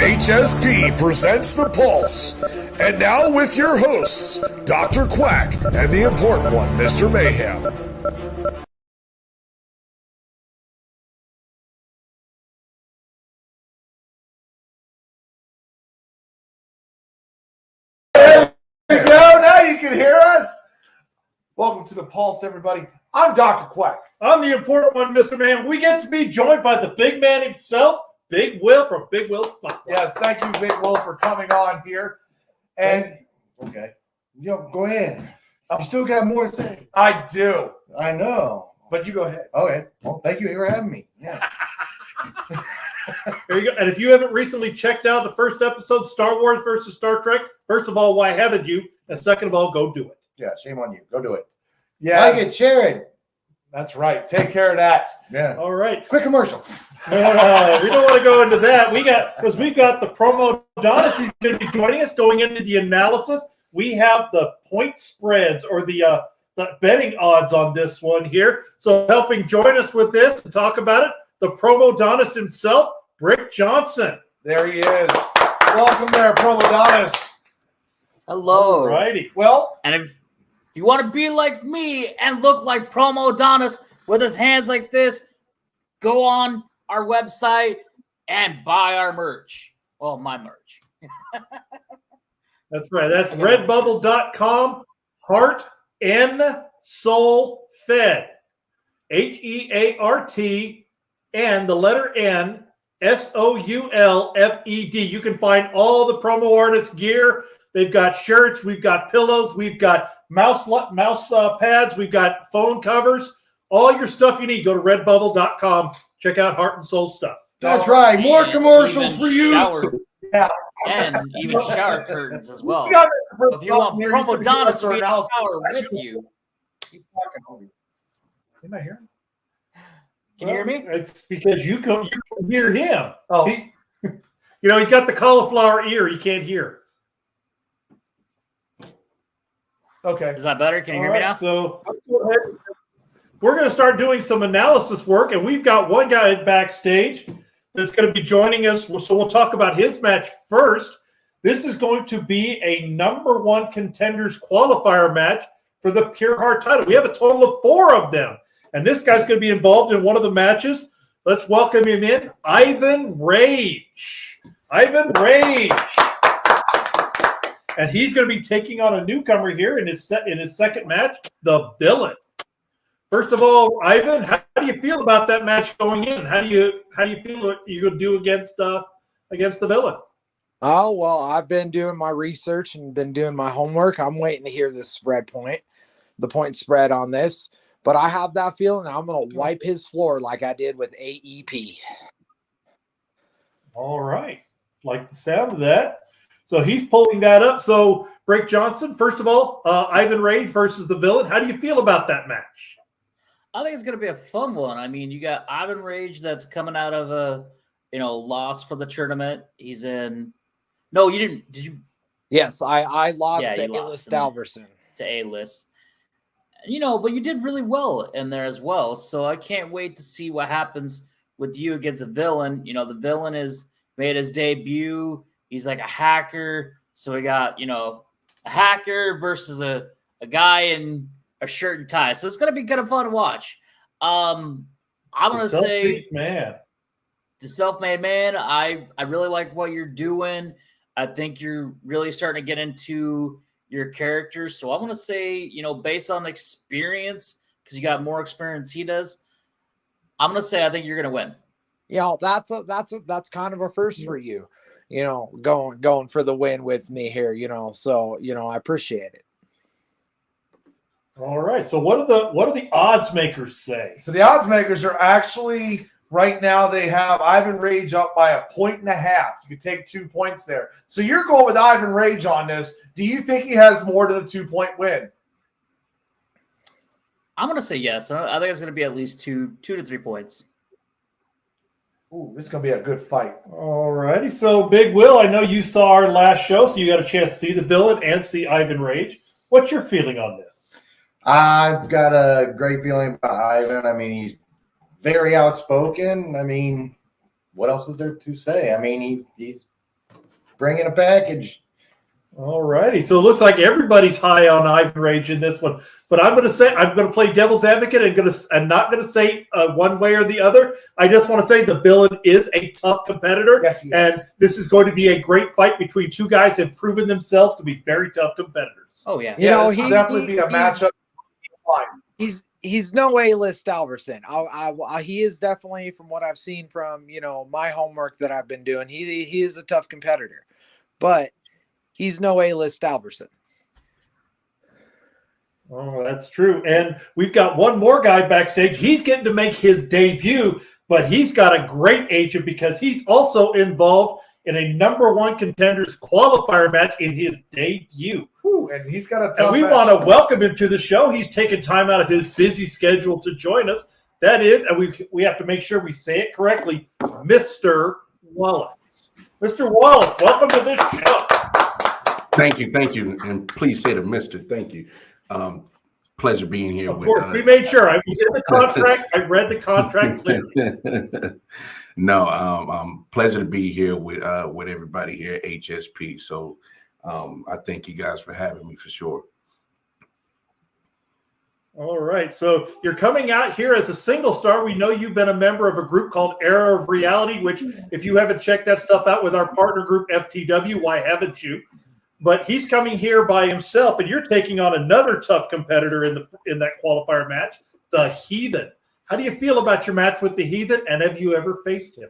HSP presents The Pulse. And now with your hosts, Dr. Quack and the important one, Mr. Mayhem. There you go. Now you can hear us. Welcome to The Pulse, everybody. I'm Dr. Quack. I'm the important one, Mr. Man. We get to be joined by the big man himself, Big Wil from Big Wil Spotlight. Yes, thank you, Big Wil, for coming on here. And okay, go ahead. You still got more to say. I do. I know. But you go ahead. Okay. Well, thank you for having me. Yeah. There you go. And if you haven't recently checked out the first episode, Star Wars versus Star Trek, first of all, why haven't you? And second of all, go do it. Yeah, shame on you. Go do it. Yeah. Like it, share it. That's right. Take care of that. Yeah. All right. Quick commercial. We don't want to go into that. We've got the Promodamus. He's going to be joining us going into the analysis. We have the point spreads or the betting odds on this one here. So helping join us with this and talk about it, the Promodamus himself, Brick Johnson. There he is. Welcome there, Promodamus. Hello. All righty. Well, and if you want to be like me and look like Promodamus with his hands like this, go on our website and buy our merch. Well, my merch. That's right. That's redbubble.com, Heart and Soul Fed. HEART and the letter N, SOULFED. You can find all the promo artist gear. They've got shirts. We've got pillows. We've got mouse pads. We've got phone covers. All your stuff you need. Go to redbubble.com. Check out Heart and Soul stuff. That's right. More commercials for you. yeah. And even shower curtains as well. So if you want Promodamus to be in the shower with you. Keep talking over you. Am I here? Can you hear me? It's because you can hear him. Oh, He's got the cauliflower ear. He can't hear. okay. Is that better? Can you hear me now? So we're going to start doing some analysis work, and we've got one guy backstage that's going to be joining us. So we'll talk about his match first. This is going to be a number one contenders qualifier match for the Pure Heart title. We have a total of 4 of them, and this guy's going to be involved in one of the matches. Let's welcome him in, Ivan Rage. Ivan Rage. And he's going to be taking on a newcomer here in his second match, the Villain. First of all, Ivan, how do you feel about that match going in? How do you feel you're going to do against the Villain? Oh, well, I've been doing my research and been doing my homework. I'm waiting to hear the point spread on this. But I have that feeling I'm going to wipe his floor like I did with AEP. All right. Like the sound of that. So he's pulling that up. So, Brick Johnson, first of all, Ivan Rage versus the Villain. How do you feel about that match? I think it's going to be a fun one. I mean, you got Ivan Rage that's coming out of a, loss for the tournament. He's in. No, you didn't. Did you? Yes, I lost Yeah, to you lost A-List Alverson. To A-List. But you did really well in there as well. So I can't wait to see what happens with you against the Villain. The Villain has made his debut. He's like a hacker. So we got, a hacker versus a guy in a shirt and tie. So it's going to be kind of fun to watch. I'm going to say man. The self-made man. I really like what you're doing. I think you're really starting to get into your characters. So I'm going to say, based on experience, because you got more experience he does, I'm going to say I think you're going to win. That's kind of a first for you. Going for the win with me here, so, I appreciate it. All right. So what do the odds makers say? So the odds makers are actually right now they have Ivan Rage up by 1.5. You could take 2 points there. So you're going with Ivan Rage on this. Do you think he has more than a 2-point win? I'm going to say yes. I think it's going to be at least 2 to 3 points. Ooh, this is going to be a good fight. All righty. So, Big Wil, I know you saw our last show, so you got a chance to see the Villain and see Ivan Rage. What's your feeling on this? I've got a great feeling about Ivan. I mean, he's very outspoken. I mean, what else is there to say? I mean, he's Bring in a package. All righty. So it looks like everybody's high on Ivan Rage in this one. But I'm going to play devil's advocate and not going to say one way or the other. I just want to say the villain is a tough competitor. Yes, he is. And this is going to be a great fight between two guys that have proven themselves to be very tough competitors. Oh yeah. You know, he'll definitely be a matchup. He's no A-list Alverson. He is definitely, from what I've seen from, my homework that I've been doing, he is a tough competitor. But he's no A-list Alverson. Oh, that's true. And we've got one more guy backstage. He's getting to make his debut, but he's got a great agent because he's also involved in a #1 contenders qualifier match in his debut. Ooh, and he's got a tough And we match. want to welcome him to the show. He's taken time out of his busy schedule to join us. That is, and we have to make sure we say it correctly, Mr. Wallace. Mr. Wallace, welcome to this show. Thank you, and please say to Mr. Thank you. Pleasure being here. Of course, we made sure. I was in the contract. I read the contract clearly. No, pleasure to be here with everybody here at HSP. So I thank you guys for having me for sure. All right. So you're coming out here as a single star. We know you've been a member of a group called Era of Reality, which if you haven't checked that stuff out with our partner group, FTW, why haven't you? But he's coming here by himself, and you're taking on another tough competitor in that qualifier match, the Heathen. How do you feel about your match with the Heathen, and have you ever faced him?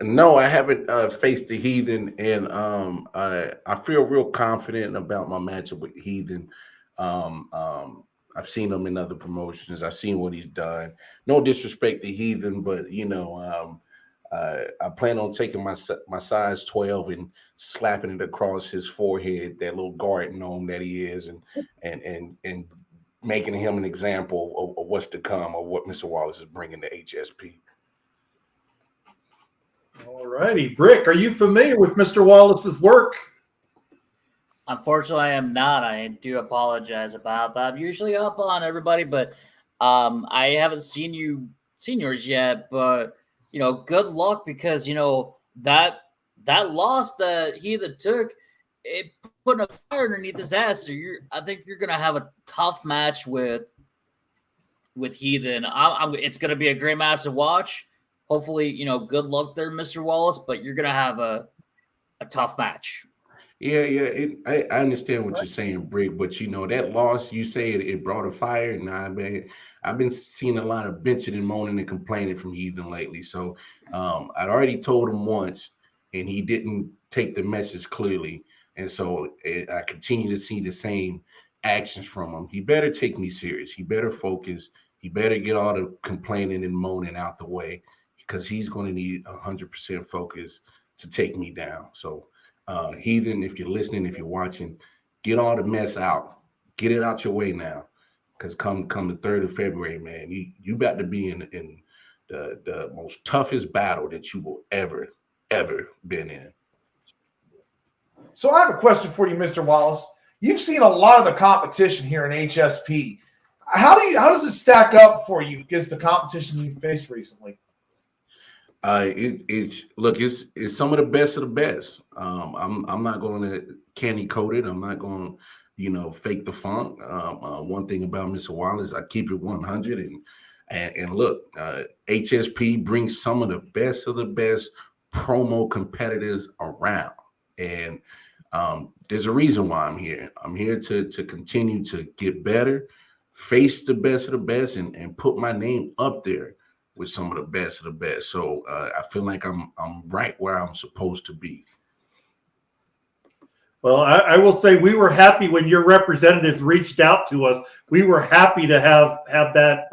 No, I haven't faced the Heathen, and I feel real confident about my matchup with Heathen. I've seen him in other promotions. I've seen what he's done. No disrespect to Heathen, but I plan on taking my size 12 and slapping it across his forehead, that little guard gnome that he is, and making him an example of what's to come, or what Mr. Wallace is bringing to HSP. All righty. Brick, are you familiar with Mr. Wallace's work? Unfortunately, I am not. I do apologize about that. I'm usually up on everybody, but I haven't seen yours yet. But good luck, because that loss that Heathen took, it put a fire underneath his ass. So I think you're gonna have a tough match with Heathen. It's gonna be a great match to watch. Hopefully, good luck there, Mr. Wallace. But you're gonna have a tough match. Yeah. I understand what you're saying, Brick, but that loss, you say it brought a fire. Nah, man, I've been seeing a lot of bitching and moaning and complaining from Heathen lately. So I'd already told him once, and he didn't take the message clearly. And so I continue to see the same actions from him. He better take me serious. He better focus. He better get all the complaining and moaning out the way, because he's going to need 100% focus to take me down. So Heathen, if you're listening, if you're watching, get all the mess out. Get it out your way now, because come the 3rd of February, man, you about to be in the most toughest battle that you will ever been in. So I have a question for you, Mr. Wallace. You've seen a lot of the competition here in HSP. How does it stack up for you against the competition you've faced recently? It's some of the best. I'm not going to candy coat it. I'm not going to fake the funk. One thing about Mr. Wallace, I keep it 100, and look, HSP brings some of the best promo competitors around, and there's a reason why I'm here. I'm here to continue to get better, face the best of the best, and put my name up there with some of the best of the best. So I feel like I'm right where I'm supposed to be. Well, I will say we were happy when your representatives reached out to us. We were happy to have that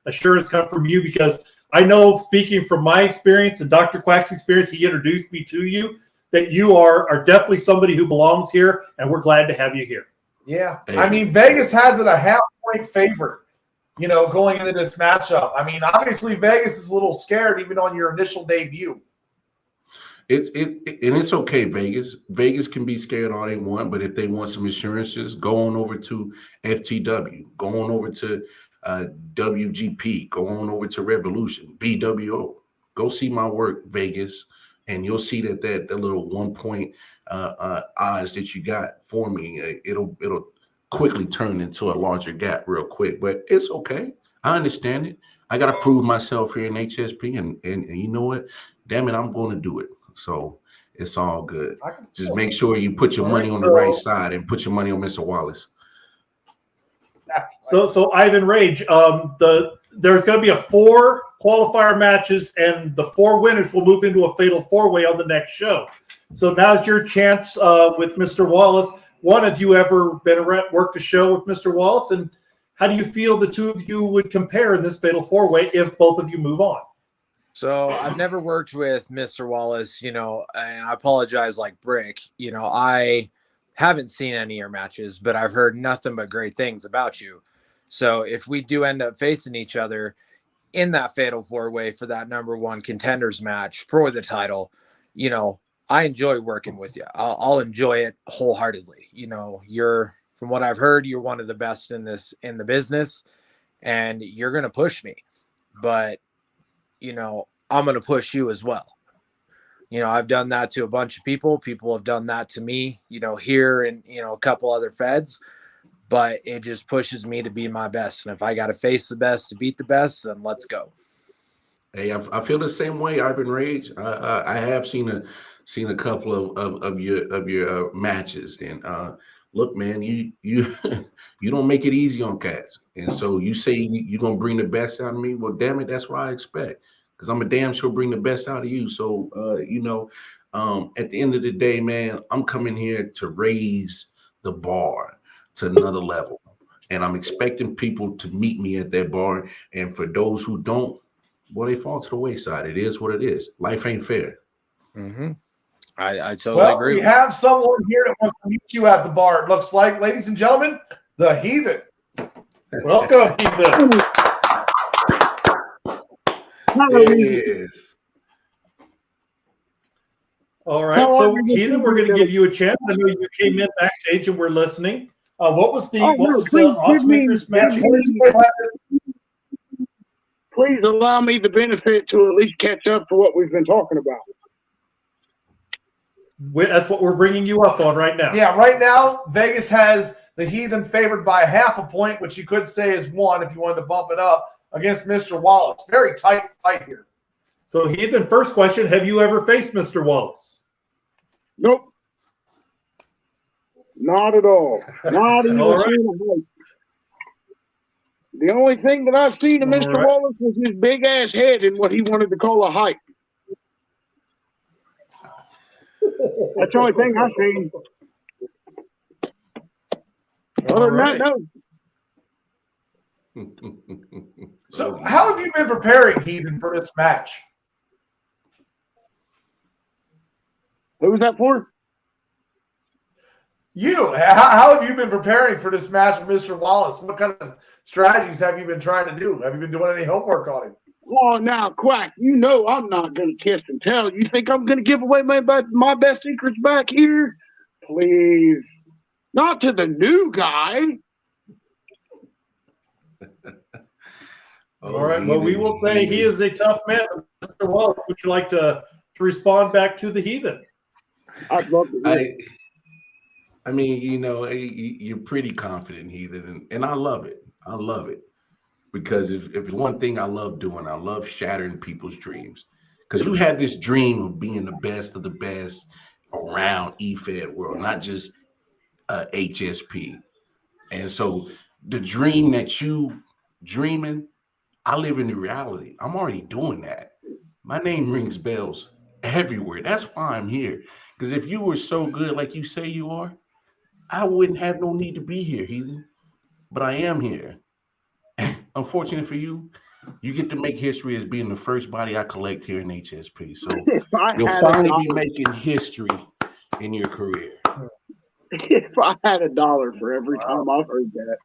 assurance come from you, because I know, speaking from my experience and Dr. Quack's experience, he introduced me to you, that you are definitely somebody who belongs here, and we're glad to have you here. Yeah. I mean, Vegas has it a half-point favorite, going into this matchup. I mean, obviously Vegas is a little scared even on your initial debut. It's okay, Vegas. Vegas can be scared all they want, but if they want some assurances, go on over to FTW, go on over to WGP, go on over to Revolution, BWO. Go see my work, Vegas. and you'll see that the little 1 point odds that you got for me, it'll quickly turn into a larger gap real quick. But it's okay. I understand it. I got to prove myself here in HSP, and you know what? Damn it, I'm going to do it. So it's all good. Just make sure you put your money on the right side and put your money on Mr. Wallace. So Ivan Rage, there's going to be 4 qualifier matches, and the 4 winners will move into a fatal 4-way on the next show. So now's your chance with Mr. Wallace. One, have you ever worked a show with Mr. Wallace, and how do you feel the two of you would compare in this fatal 4-way if both of you move on? So I've never worked with Mr. Wallace, and I apologize like Brick. I haven't seen any of your matches, but I've heard nothing but great things about you. So if we do end up facing each other in that fatal 4-way for that #1 contenders match for the title, I enjoy working with you. I'll enjoy it wholeheartedly. You're, from what I've heard, you're one of the best in the business, and you're going to push me, but I'm going to push you as well. I've done that to a bunch of people. People have done that to me, here and, a couple other feds, but it just pushes me to be my best. And if I got to face the best to beat the best, then let's go. Hey, I feel the same way, Ivan Rage. I have seen a couple of your matches, and look, man, you you don't make it easy on cats, and so you say you're gonna bring the best out of me. Well, damn it, that's what I expect, because I'm a damn sure bring the best out of you. So at the end of the day, man, I'm coming here to raise the bar to another level, and I'm expecting people to meet me at that bar. And for those who don't, well, they fall to the wayside. It is what it is. Life ain't fair. Mm-hmm. I totally agree. We have someone here that wants to meet you at the bar, it looks like. Ladies and gentlemen, the Heathen. Welcome, Heathen. Yes. All right, so Heathen, we're going to give you a chance. I know you came in backstage and we're listening. What was the oddsmakers match? Please allow me the benefit to at least catch up to what we've been talking about. That's what we're bringing you up on right now. Yeah, right now, Vegas has the Heathen favored by ½ a point, which you could say is 1 if you wanted to bump it up, against Mr. Wallace. Very tight fight here. So, Heathen, first question, have you ever faced Mr. Wallace? Nope. Not at all. Not even All right. The only thing that I've seen of Mr. Wallace was his big-ass head and what he wanted to call a height. That's the only thing I've seen. Other than that, no. So how have you been preparing, Heathen, for this match? Who was that for? You. How have you been preparing for this match with Mr. Wallace? What kind of strategies have you been trying to do? Have you been doing any homework on him? Oh, now, Quack, I'm not going to kiss and tell. You think I'm going to give away my best secrets back here? Please. Not to the new guy. All right. Well, we will say he is a tough man. Mr. Wallace, would you like to respond back to the Heathen? I'd love to. I mean, you're pretty confident, Heathen, and I love it. I love it. Because if one thing I love doing, I love shattering people's dreams. Because you had this dream of being the best of the best around EFED world, not just HSP. And so the dream that you dreaming, I live in the reality. I'm already doing that. My name rings bells everywhere. That's why I'm here. Because if you were so good like you say you are, I wouldn't have no need to be here, Heathen. But I am here. Unfortunate for you, you get to make history as being the first body I collect here in HSP. So you'll finally be making history in your career. If I had $1 for every time I've heard that.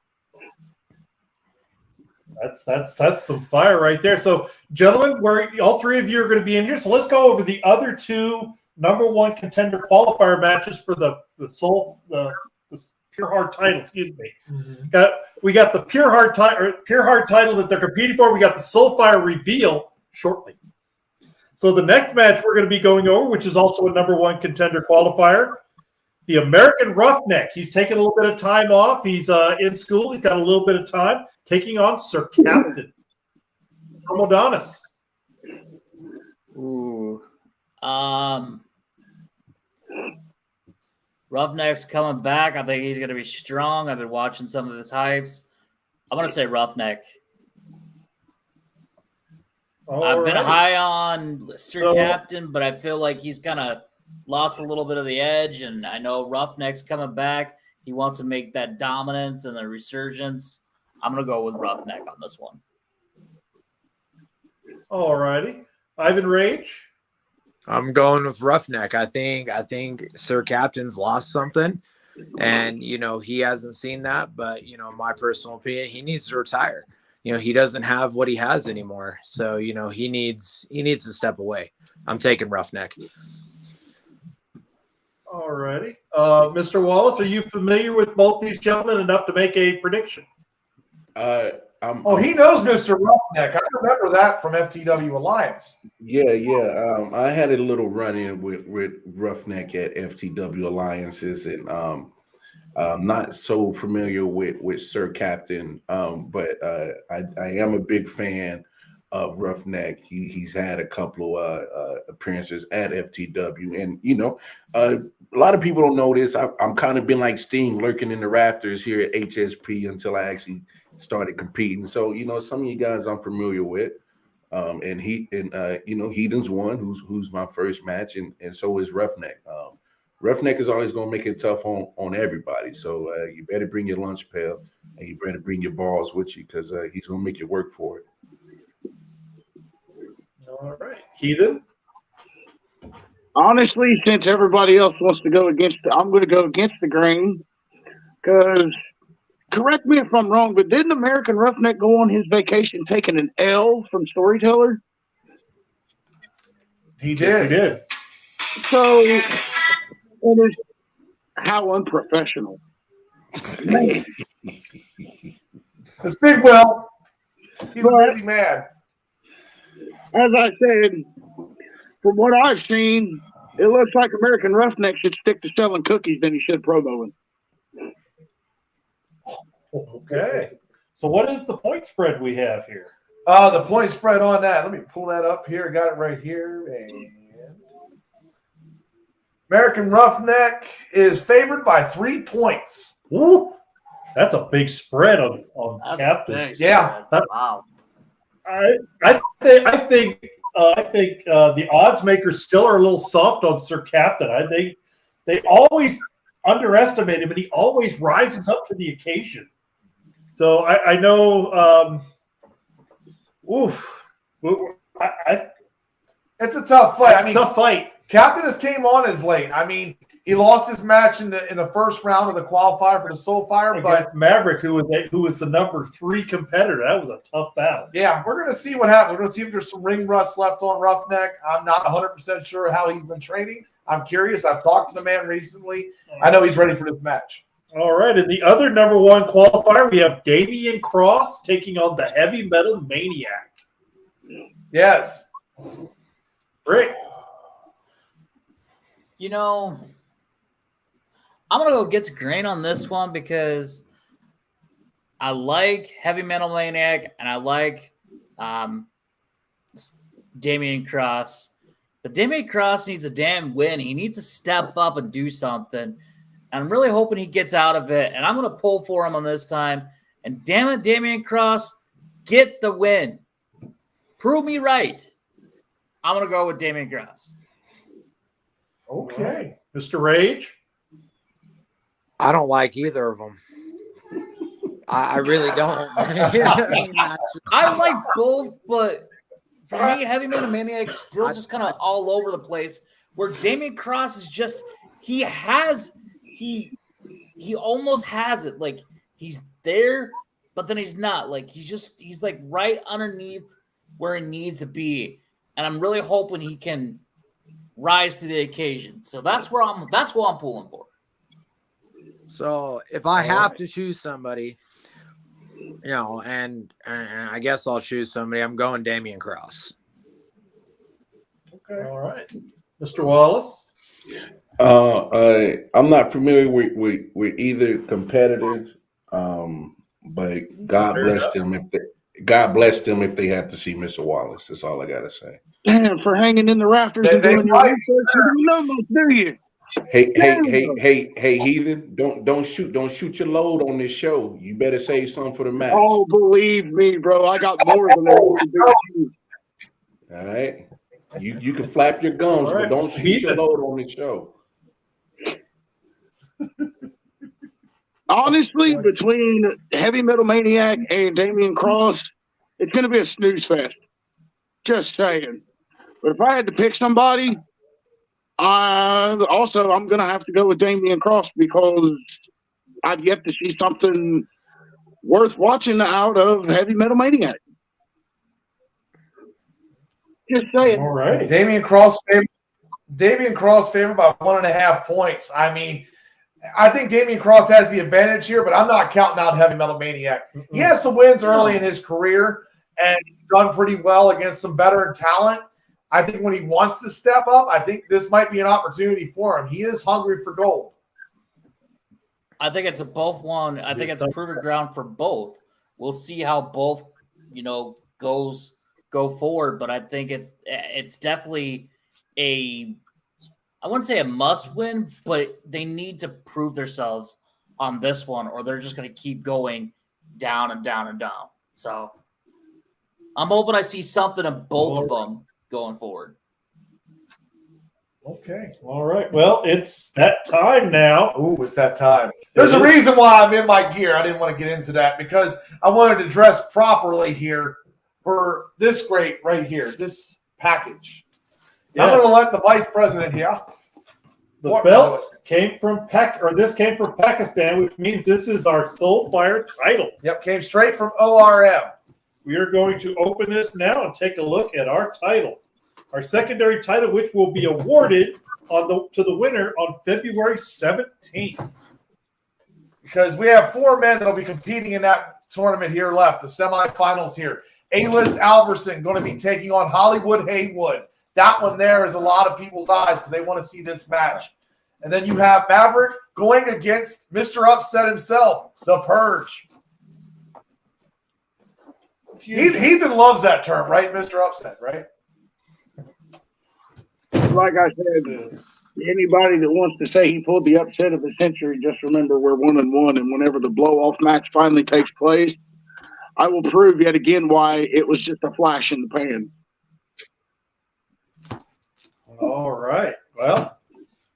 That's some fire right there. So, gentlemen, all 3 of you are going to be in here. So let's go over the other 2 #1 contender qualifier matches for the Pure Heart title, excuse me. Mm-hmm. We got the Pure Heart title that they're competing for. We got the Soulfire reveal shortly. So the next match we're going to be going over, which is also a number 1 contender qualifier, the American Roughneck. He's taking a little bit of time off. He's in school. He's got a little bit of time, taking on Sir Captain Promodamus. Ooh. Roughneck's coming back. I think he's going to be strong. I've been watching some of his hypes. I'm going to say Roughneck. I've been high on Sir Captain, but I feel like he's kind of lost a little bit of the edge, and I know Roughneck's coming back. He wants to make that dominance and the resurgence. I'm going to go with Roughneck on this one. All righty. Ivan Rage? I'm going with Roughneck. I think Sir Captain's lost something, and he hasn't seen that. But my personal opinion, he needs to retire. He doesn't have what he has anymore, so he needs to step away. I'm taking Roughneck. All righty. Mr. Wallace, are you familiar with both these gentlemen enough to make a prediction? He knows Mr. Roughneck. I remember that from FTW Alliance. Yeah. I had a little run-in with Roughneck at FTW Alliances, and I'm not so familiar with Sir Captain, but I am a big fan of Roughneck. He's had a couple of appearances at FTW, and a lot of people don't know this. I'm kind of been like Sting, lurking in the rafters here at HSP until I actually started competing. So some of you guys I'm familiar with, and Heathen's one who's my first match, and so is Roughneck. Roughneck is always going to make it tough on everybody. So you better bring your lunch pail, and you better bring your balls with you, because he's going to make you work for it. All right. Heathen? Honestly, since everybody else wants to go against I'm going to go against the grain, because, correct me if I'm wrong, but didn't American Roughneck go on his vacation taking an L from Storyteller? He did. Yes, he did. So, how unprofessional. Man. It's Big Wil. He's a busy man. As I said, from what I've seen, it looks like American Roughneck should stick to selling cookies than he should promoing. Okay. So what is the point spread we have here? The point spread on that. Let me pull that up here. Got it right here. And American Roughneck is favored by 3 points. Ooh, that's a big spread on Captain. Yeah. Wow. I think the odds makers still are a little soft on Sir Captain. They always underestimate him, and he always rises up to the occasion. So I know. It's a tough fight. It's a tough fight. Captain has came on as late. I mean, he lost his match in the first round of the qualifier for the Soulfire, but Maverick, who was the number 3 competitor, that was a tough battle. Yeah, we're going to see what happens. We're going to see if there's some ring rust left on Roughneck. I'm not 100% sure how he's been training. I'm curious. I've talked to the man recently. I know he's ready for this match. All right, and the other number 1 qualifier, we have Damien Cross taking on the Heavy Metal Maniac. Yes. Great. I'm going to go against grain on this one because I like Heavy Metal Maniac and I like Damien Cross. But Damien Cross needs a damn win. He needs to step up and do something. And I'm really hoping he gets out of it. And I'm going to pull for him on this time. And damn it, Damien Cross, get the win. Prove me right. I'm going to go with Damien Cross. Okay. Mr. Rage? I don't like either of them. I really don't. I like both, but for me, Heavy Metal Maniac still just kind of all over the place. Where Damien Cross is just he almost has it. Like he's there, but then he's not. Like he's like right underneath where he needs to be. And I'm really hoping he can rise to the occasion. So that's what I'm pulling for. So if I have to choose somebody, and I guess I'll choose somebody, I'm going Damien Cross. Okay. All right. Mr. Wallace. I'm not familiar with either competitors, but God bless them if they have to see Mr. Wallace. That's all I gotta say. Damn, for hanging in the rafters and doing your research, you don't know much, do you? Hey, heathen! Don't shoot your load on this show. You better save some for the match. Oh, believe me, bro, I got more than that. All right, you can flap your gums, All right, but don't Mr. shoot your Heathen. load on this show. Honestly, between Heavy Metal Maniac and Damien Cross, it's going to be a snooze fest. Just saying. But if I had to pick somebody, I'm going to have to go with Damien Cross because I've yet to see something worth watching out of Heavy Metal Maniac. Just saying. All right. Damien Cross favored by 1.5 points. I mean, I think Damien Cross has the advantage here, but I'm not counting out Heavy Metal Maniac. He has some wins early in his career, and he's done pretty well against some veteran talent. I think when he wants to step up, I think this might be an opportunity for him. He is hungry for gold. I think it's a both one. I think it's a proven ground for both. We'll see how both, go forward, but I think it's definitely I wouldn't say a must win, but they need to prove themselves on this one, or they're just going to keep going down and down and down. So I'm hoping I see something of both of them going forward. Okay. All right. Well, it's that time now. Ooh, it's that time. There's a reason why I'm in my gear. I didn't want to get into that because I wanted to dress properly here for this right here, this package. Yes. I'm going to let the vice president here. The belt came from Pakistan, which means this is our Soulfire title. Yep, came straight from ORM. We are going to open this now and take a look at our title. Our secondary title, which will be awarded to the winner on February 17th. Because we have 4 men that will be competing in that tournament here left, the semifinals here. A-List Alverson going to be taking on Hollywood Haywood. That one there is a lot of people's eyes because they want to see this match. And then you have Maverick going against Mr. Upset himself, The Purge. Heathen loves that term, right, Mr. Upset, right? Like I said, anybody that wants to say he pulled the upset of the century, just remember we're 1-1, and whenever the blow-off match finally takes place, I will prove yet again why it was just a flash in the pan. All right. Well,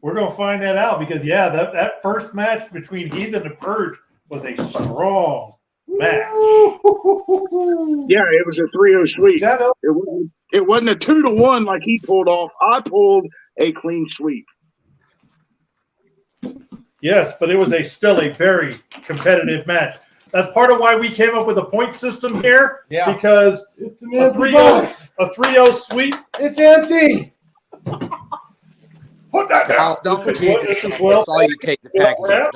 we're going to find that out because, that first match between Heathen and Purge was a strong match. Yeah, it was a 3-0 sweep. It wasn't a 2-1 like he pulled off. I pulled a clean sweep. Yes, but it was still a very competitive match. That's part of why we came up with a point system here. Yeah. Because It's an a empty 3-0 box. a 3-0 sweep. It's empty. Put that down. Don't This is keep what- it. this is That's well- all you take the package.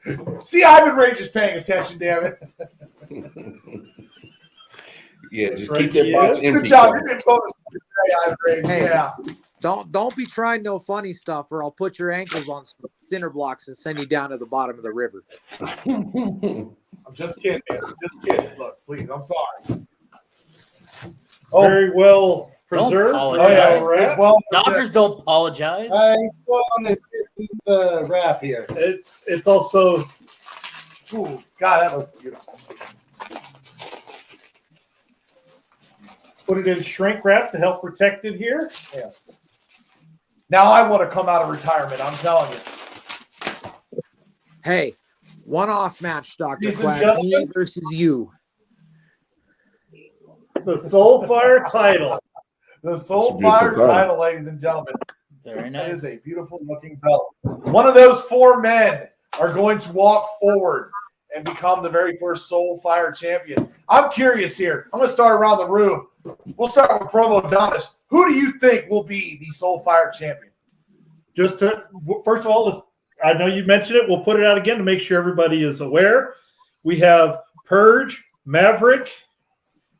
Don't See, Ivan Rage is paying attention, damn it. Yeah, just Right, keep that box yeah. empty. Good job. You're doing bonus today, Ivan Rage. Hey. Yeah. Don't be trying no funny stuff, or I'll put your ankles on some cinder blocks and send you down to the bottom of the river. I'm just kidding, man. I'm just kidding. Look, please, I'm sorry. Very well preserved. apologize. It's well, Doctors don't apologize. He's still on this wrap here. It's also ooh, God, that looks beautiful. put it in shrink wrap to help protect it here. Yeah. Now I want to come out of retirement. I'm telling you. Hey, one-off match, Dr. Ladies and Quack. gentlemen. Me versus you. The Soulfire title. The It's a Soul beautiful Fire title. title, ladies and gentlemen. Very That nice. is a beautiful looking belt. One of those 4 men are going to walk forward and become the very first Soul Fire champion. I'm curious here. I'm going to start around the room. We'll start with Promodamus. Who do you think will be the Soul Fire champion? Just to first of all, I know you mentioned it. We'll put it out again to make sure everybody is aware. We have Purge, Maverick.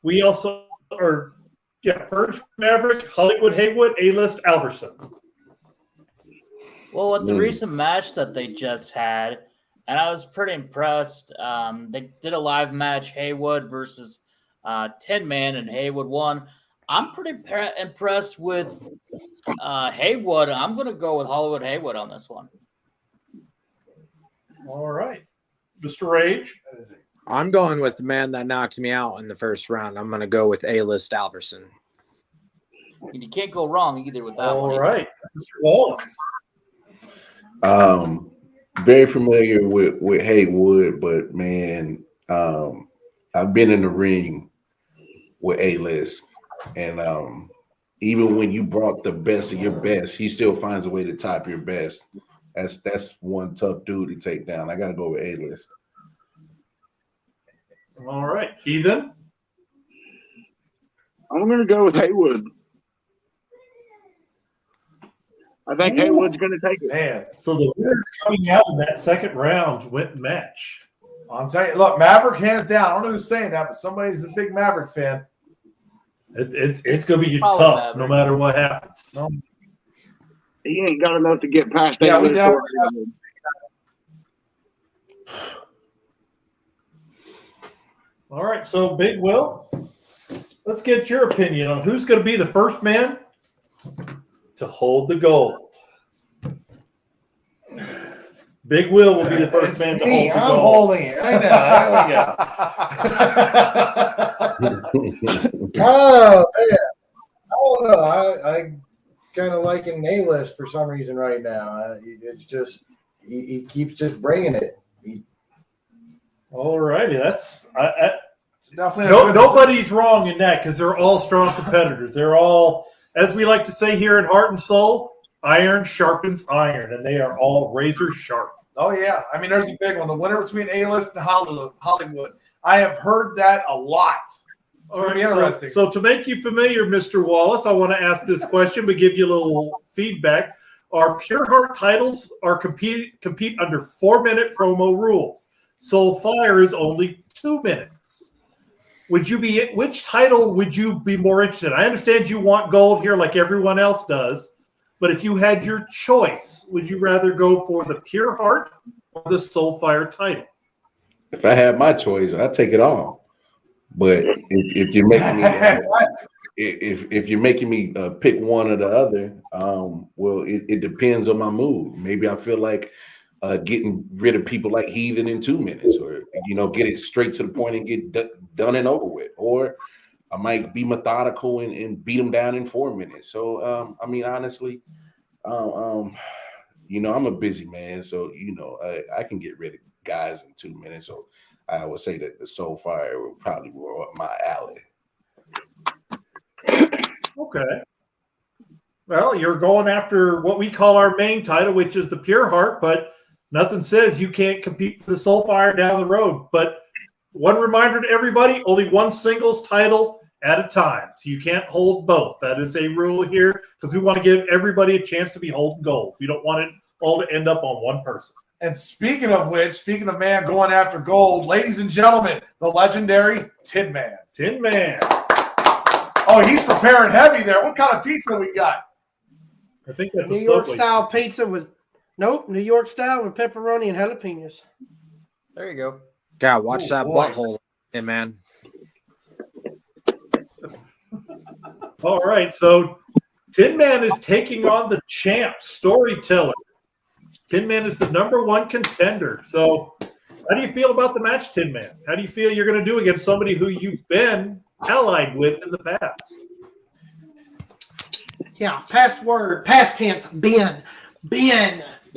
We also Purge Maverick, Hollywood Haywood, A-List Alverson. Well, with the recent match that they just had, and I was pretty impressed. They did a live match, Haywood versus Tin Man, and Haywood won. I'm pretty impressed with Haywood. I'm going to go with Hollywood Haywood on this one. All right. Mr. Rage? I'm going with the man that knocked me out in the first round. I'm going to go with A-List Alverson. And you can't go wrong either with that one. All right. Mr. Wallace? Very familiar with Haywood, but man, I've been in the ring with A-List, and even when you brought the best of your best, he still finds a way to top your best. That's one tough dude to take down. I got to go with A-List. All right. Heathen? I'm going to go with Haywood. I think Haywood's going to take it. Man, so the winners coming out in that second round went match. I'm telling you, look, Maverick hands down. I don't know who's saying that, but somebody's a big Maverick fan. It's going to be Probably tough Maverick. no matter what happens. No. He ain't got enough to get past that. Yeah, we definitely have some. All right, so Big Will, let's get your opinion on who's going to be the first man to hold the gold. Big Will will be the first man to hold the I'm gold. holding it right now. Oh man, I don't know. I kind of liking A-List for some reason right now. It's just he keeps just bringing it. All righty, that's Definitely nobody's wrong in that because they're all strong competitors. They're all, as we like to say here in Heart and Soul, iron sharpens iron, and they are all razor sharp. Oh, yeah. I mean, there's a big one. The winner between A-List and Hollywood. I have heard that a lot. It's going to be interesting. So to make you familiar, Mr. Wallace, I want to ask this question, but give you a little feedback. Our Pure Heart titles are compete under 4-minute promo rules. Soul Fire is only 2 minutes. Which title would you be more interested in? I understand you want gold here like everyone else does, but if you had your choice, would you rather go for the Pure Heart or the Soul Fire title? If I had my choice, I'd take it all. But if you're making me if you're making me pick one or the other, well, it depends on my mood. Maybe I feel like getting rid of people like Heathen in 2 minutes, or get it straight to the point and get done and over with, or I might be methodical and beat them down in 4 minutes. So I mean, honestly, I'm a busy man, so I can get rid of guys in 2 minutes. So I would say that the Soul Fire would probably be up my alley. Okay. Well, you're going after what we call our main title, which is the Pure Heart, but nothing says you can't compete for the Soul Fire down the road. But one reminder to everybody, only one singles title at a time. So you can't hold both. That is a rule here because we want to give everybody a chance to be holding gold. We don't want it all to end up on one person. And speaking of man going after gold, ladies and gentlemen, the legendary Tin Man. Tin Man. Oh, he's preparing heavy there. What kind of pizza we got? I think that's New a York Subway. style pizza with New York style with pepperoni and jalapenos. There you go. God, watch that boy. butthole, man. All right, so Tin Man is taking on the champ, Storyteller. Tin Man is the #1 contender. So how do you feel about the match, Tin Man? How do you feel you're going to do against somebody who you've been allied with in the past? Yeah, past tense, been.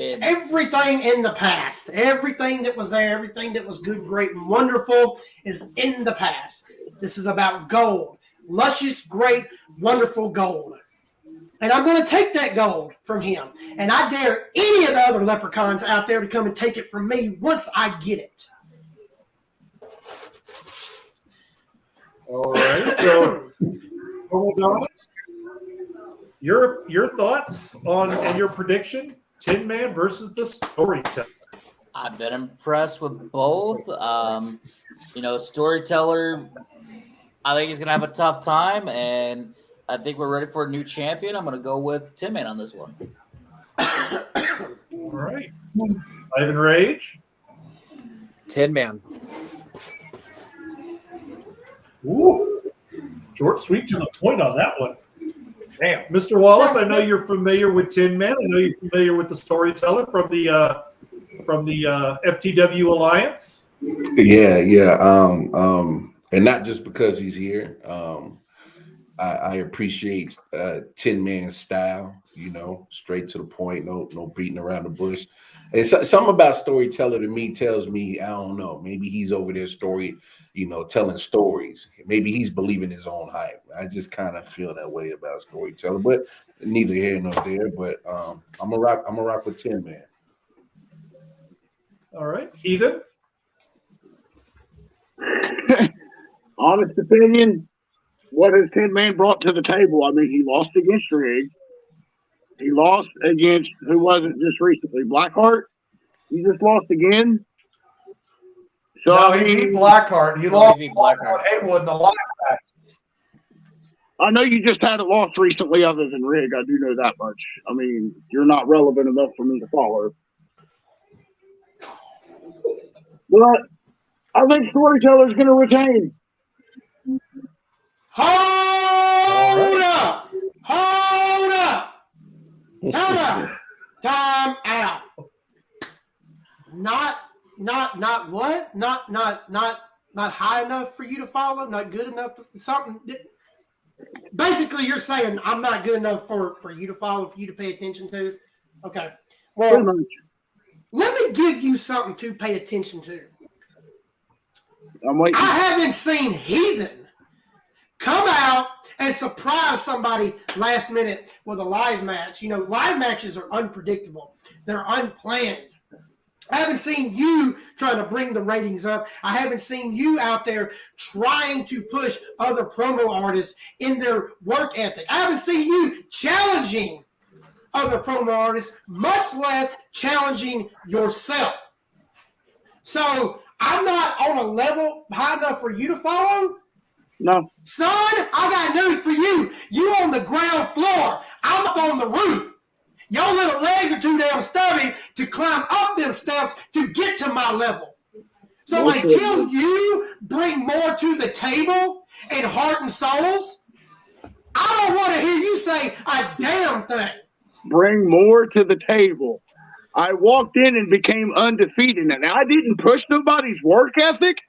Everything in the past, everything that was there, everything that was good, great, and wonderful is in the past. This is about gold. Luscious, great, wonderful gold. And I'm going to take that gold from him. And I dare any of the other leprechauns out there to come and take it from me once I get it. All right, so Promodamus, your thoughts on and your prediction, Tin Man versus the Storyteller. I've been impressed with both. Storyteller, I think he's going to have a tough time, and I think we're ready for a new champion. I'm going to go with Tin Man on this one. All right. Ivan Rage. Tin Man. Ooh. Short, sweet to the point on that one. Damn. Mr. Wallace, I know you're familiar with Tin Man. I know you're familiar with the Storyteller from the FTW Alliance. Yeah. And not just because he's here. I appreciate Tin Man's style, straight to the point, no beating around the bush. And something about Storyteller to me tells me, I don't know, maybe he's over there telling stories. Maybe he's believing his own hype. I just kind of feel that way about Storyteller, but neither here nor there. But I'm a rock with Tin Man. All right, Heathen. Honest opinion, what has Tin Man brought to the table? I mean, he lost against Riggs. He lost against who wasn't just recently Blackheart. He just lost again. So no, he beat Blackheart. He lost to Haywood in the live match. I know you just had a loss recently other than Rig. I do know that much. I mean, you're not relevant enough for me to follow. But I think Storyteller's going to retain. Hold up! Hold up! Time out! Time out! Not what? Not high enough for you to follow? Not good enough to something? Basically, you're saying I'm not good enough for you to follow, for you to pay attention to? Okay. Well, let me give you something to pay attention to. I'm waiting. I haven't seen Heathen come out and surprise somebody last minute with a live match. Live matches are unpredictable. They're unplanned. I haven't seen you trying to bring the ratings up. I haven't seen you out there trying to push other promo artists in their work ethic. I haven't seen you challenging other promo artists, much less challenging yourself. So I'm not on a level high enough for you to follow. No. Son, I got news for you. You on the ground floor. I'm up on the roof. Your little legs are too damn stubby to climb up them steps to get to my level. So until you bring more to the table in heart and souls, I don't want to hear you say a damn thing. Bring more to the table. I walked in and became undefeated, and I didn't push nobody's work ethic.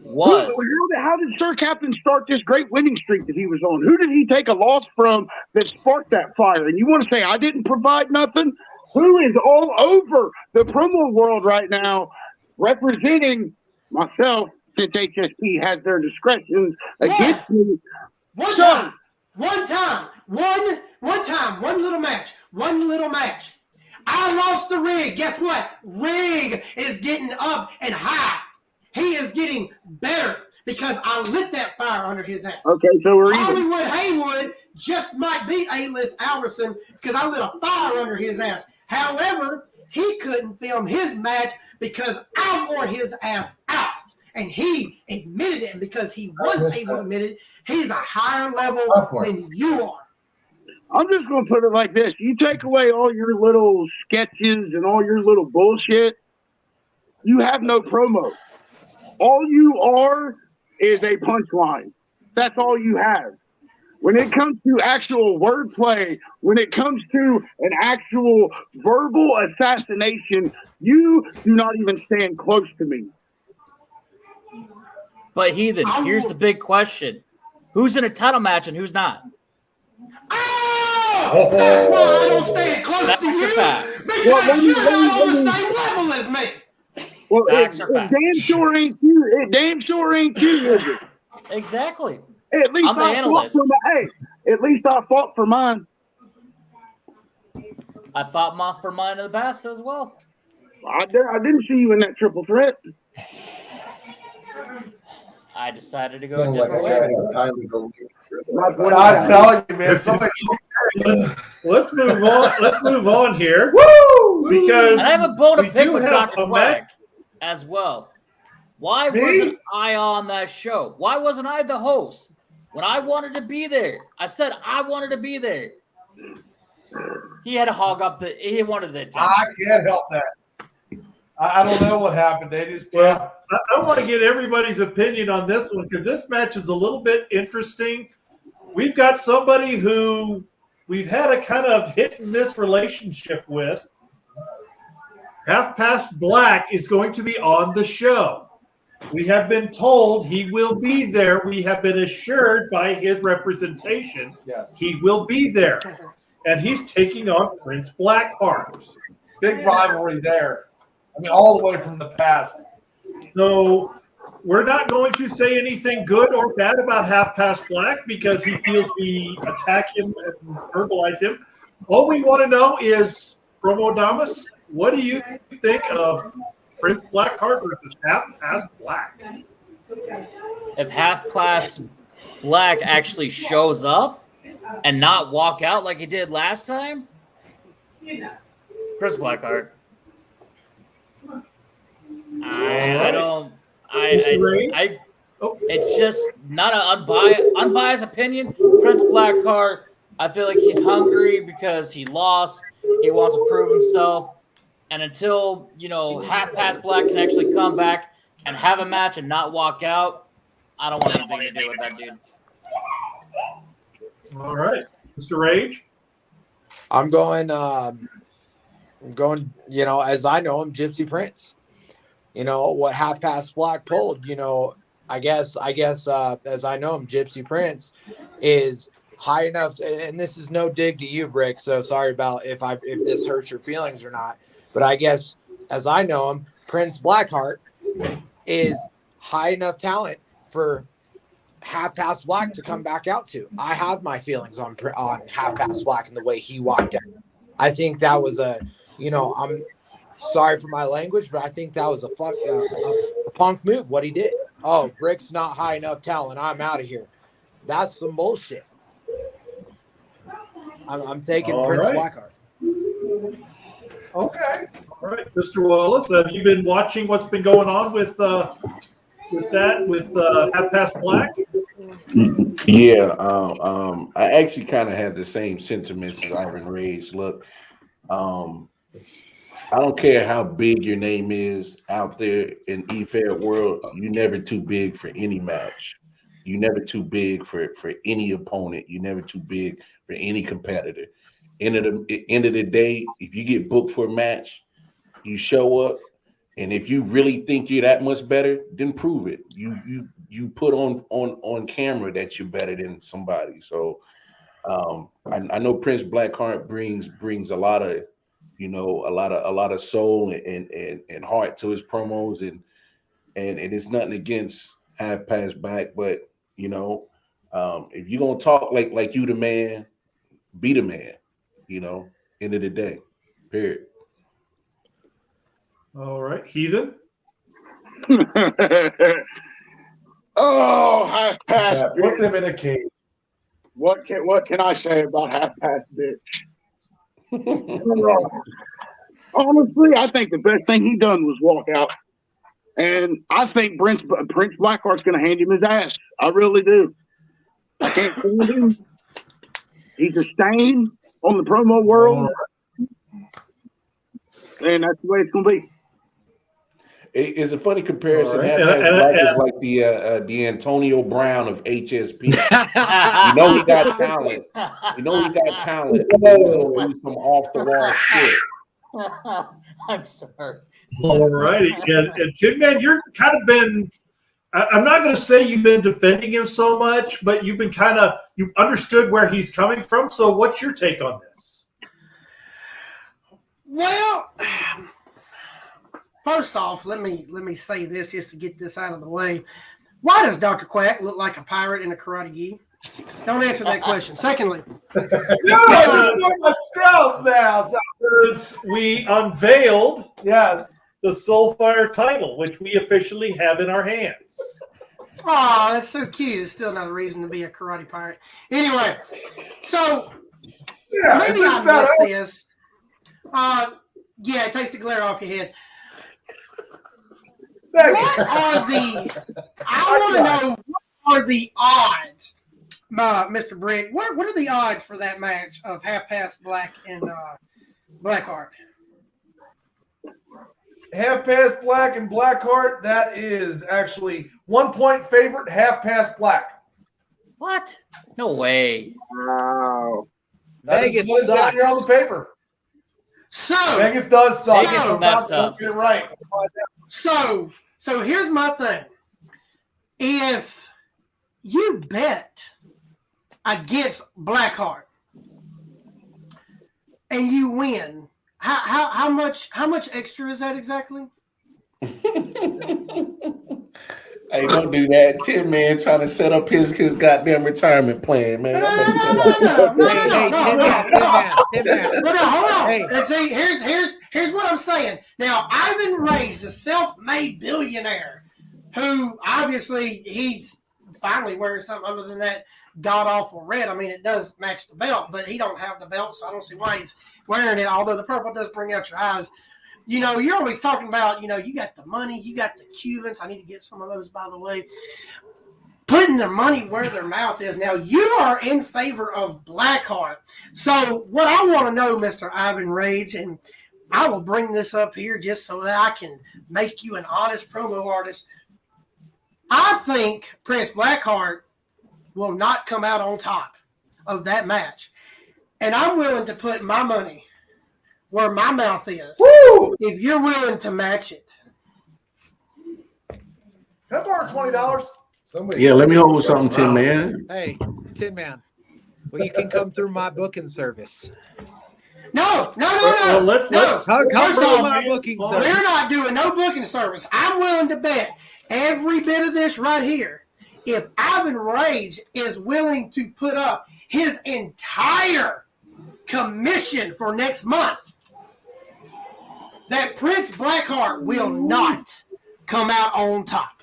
How did Sir Captain start this great winning streak that he was on? Who did he take a loss from that sparked that fire? And you want to say I didn't provide nothing? Who is all over the promo world right now representing myself, since HSP has their discretion against me? One time, one little match. I lost to Rig. Guess what? Rig is getting up and high. He is getting better because I lit that fire under his ass. Okay, so we're even. Hollywood Haywood just might beat A-List Albertson because I lit a fire under his ass. However, he couldn't film his match because I wore his ass out. And he admitted it. And because he was able to admit it, he's a higher level than you are. I'm just going to put it like this. You take away all your little sketches and all your little bullshit, you have no promo. All you are is a punchline. That's all you have. When it comes to actual wordplay, when it comes to an actual verbal assassination, you do not even stand close to me. But Heathen, here's the big question. Who's in a title match and who's not? Oh! That's why I don't stand close to you. Because you're not on the same level as me. Well, it damn sure ain't you. It damn sure ain't you, is it? Exactly. At least I fought for mine. I fought for mine in the past as well. I didn't see you in that triple threat. I decided to go a different way. What I'm telling you, man. Let's move on. Let's move on here. Woo! Because I have a bone to pick with Dr. Quack as well. Why wasn't I on that show? Why wasn't I the host? When I wanted to be there, I said I wanted to be there. He had to hog up he wanted the attention. I can't help that. I don't know what happened. They just Well, I want to get everybody's opinion on this one because this match is a little bit interesting. We've got somebody who we've had a kind of hit and miss relationship with. Half Past Black is going to be on the show. We have been told he will be there. We have been assured by his representation he will be there. And he's taking on Prince Blackheart. big rivalry there. I mean, all the way from the past. So we're not going to say anything good or bad about Half Past Black because he feels we attack him and verbalize him. All we want to know is, Promodamus, what do you think of Prince Blackheart versus Half Past Black? If Half Past Black actually shows up and not walk out like he did last time, Prince Blackheart. It's just not an unbiased opinion. Prince Blackheart, I feel like he's hungry because he lost. He wants to prove himself. And until, Half Past Black can actually come back and have a match and not walk out, I don't want anything to do with that dude. All right. Mr. Rage? I'm going, as I know him, Gypsy Prince. What Half Past Black pulled, I guess, as I know him, Gypsy Prince is high enough, and this is no dig to you, Brick, so sorry about if this hurts your feelings or not, but I guess, as I know him, Prince Blackheart is high enough talent for Half Past Black to come back out to. I have my feelings on Half Past Black and the way he walked out. I think that was I'm sorry for my language, but I think that was a punk move, what he did. Oh, Brick's not high enough talent. I'm out of here. That's some bullshit. I'm taking All Prince right. Blackheart. Okay. All right. Mr. Wallace, have you been watching what's been going on with Half Past Black? Yeah, I actually kind of have the same sentiments as Ivan Rage. Look, I don't care how big your name is out there in E-Fair world, you're never too big for any match. You're never too big for any opponent. You're never too big for any competitor. End of the day, if you get booked for a match, you show up, and if you really think you're that much better, then prove it. You put on camera that you're better than somebody. So I know Prince Blackheart brings a lot of a lot of soul and heart to his promos, and it's nothing against Half Past Black, but if you're gonna talk like you the man, be the man. End of the day, period. All right, Heathen. Oh, Half Past. Put them in a cage. What can I say about Half Past bitch? Honestly, I think the best thing he done was walk out, and I think Prince Blackheart's going to hand him his ass. I really do. I can't stand him. He's a stain on the promo world, and that's the way it's going to be. It's a funny comparison. Right. Half Past Black is like the Antonio Brown of HSP. He got talent. He got talent. He's gonna do some off the wall shit. I'm sorry. All righty. And Tin Man, you're kind of been, I'm not going to say you've been defending him so much, but you've understood where he's coming from. So what's your take on this? Well, first off, let me say this just to get this out of the way. Why does Dr. Quack look like a pirate in a karate gi? Don't answer that question. Secondly, Scrubs now. Because we unveiled Yes. the Soulfire title, which we officially have in our hands. oh, that's so cute. It's still not a reason to be a karate pirate. Anyway, so Yeah. maybe It's just I that missed this. Yeah, it takes the glare off your head. I want to know what are the odds, Mr. Brick? What are the odds for that match of Half Past Black and Blackheart? Half Past Black and Blackheart, that is actually 1 point favorite, Half Past Black. What? No way. Wow. That Vegas is what is down sucks. here on the paper. So Vegas does suck. Vegas So messed up. Get it right. So here's my thing. If you bet against Blackheart and you win, how much extra is that exactly? Hey, don't do that. Tin Man trying to set up his goddamn retirement plan, man. No, hold on. Hey. See, here's what I'm saying. Now, Ivan Rage, the self-made billionaire, who obviously he's finally wearing something other than that god-awful red. I mean, it does match the belt, but he don't have the belt, so I don't see why he's wearing it, although the purple does bring out your eyes. You know, you're always talking about, you got the money, you got the Cubans. I need to get some of those, by the way. Putting their money where their mouth is. Now, you are in favor of Blackheart. So what I want to know, Mr. Ivan Rage, and I will bring this up here just so that I can make you an honest promo artist. I think Prince Blackheart will not come out on top of that match. And I'm willing to put my money where my mouth is. Woo! If you're willing to match it. Can I borrow $20? Yeah, let me hold something, Tin Man. Hey, Tin Man. Well, you can come through my booking service. No. Well, let's Come First through off, my booking service. we're not doing no booking service. I'm willing to bet every bit of this right here. If Ivan Rage is willing to put up his entire commission for next month, that Prince Blackheart will not come out on top.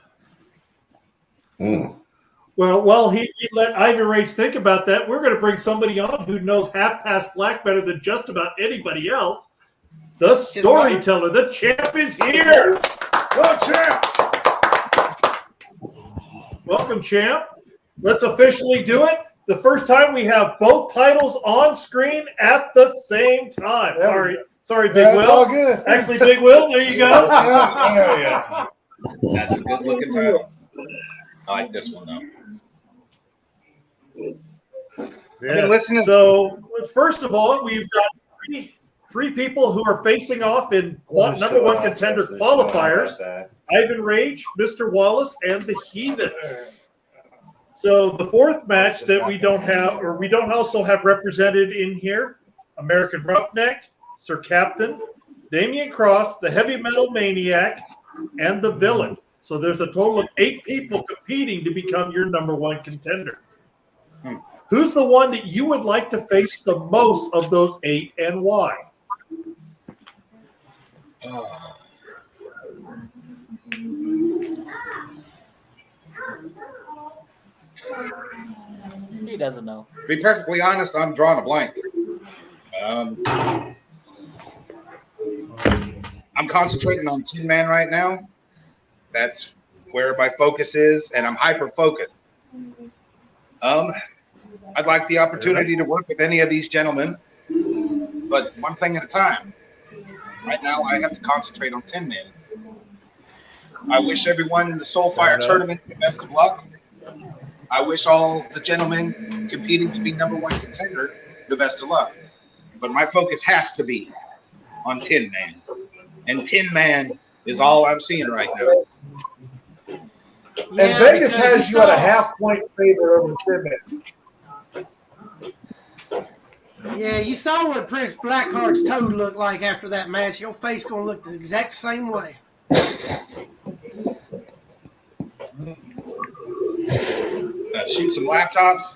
Well, while he let Ivan Rage think about that, we're going to bring somebody on who knows Half Past Black better than just about anybody else. The Storyteller, the champ is here. Go, champ. Welcome, champ. Let's officially do it. The first time we have both titles on screen at the same time. Sorry, Big Wil. All good. Actually, Big Wil, there you go. Yeah. That's a good looking title. I like this one though. Yes. So, first of all, we've got three people who are facing off in number one contender qualifiers. Ivan Rage, Mr. Wallace, and the Heathen. So the fourth match that we don't have, or we don't also have represented in here, American Roughneck, Sir Captain, Damien Cross, the Heavy Metal Maniac, and the Villain. So there's a total of 8 people competing to become your number one contender. Who's the one that you would like to face the most of those 8 and why? He doesn't know. To be perfectly honest, I'm drawing a blank. I'm concentrating on Tin Man right now. That's where my focus is, and I'm hyper focused. I'd like the opportunity to work with any of these gentlemen, but one thing at a time. Right now, I have to concentrate on Tin Man. I wish everyone in the Soulfire tournament the best of luck. I wish all the gentlemen competing to be number one contender the best of luck. But my focus has to be on Tin Man. And Tin Man is all I'm seeing right now. And Vegas has you at a half-point favor over Tin Man. Yeah, you saw what Prince Blackheart's toe looked like after that match. Your face going to look the exact same way. Shoot some laptops.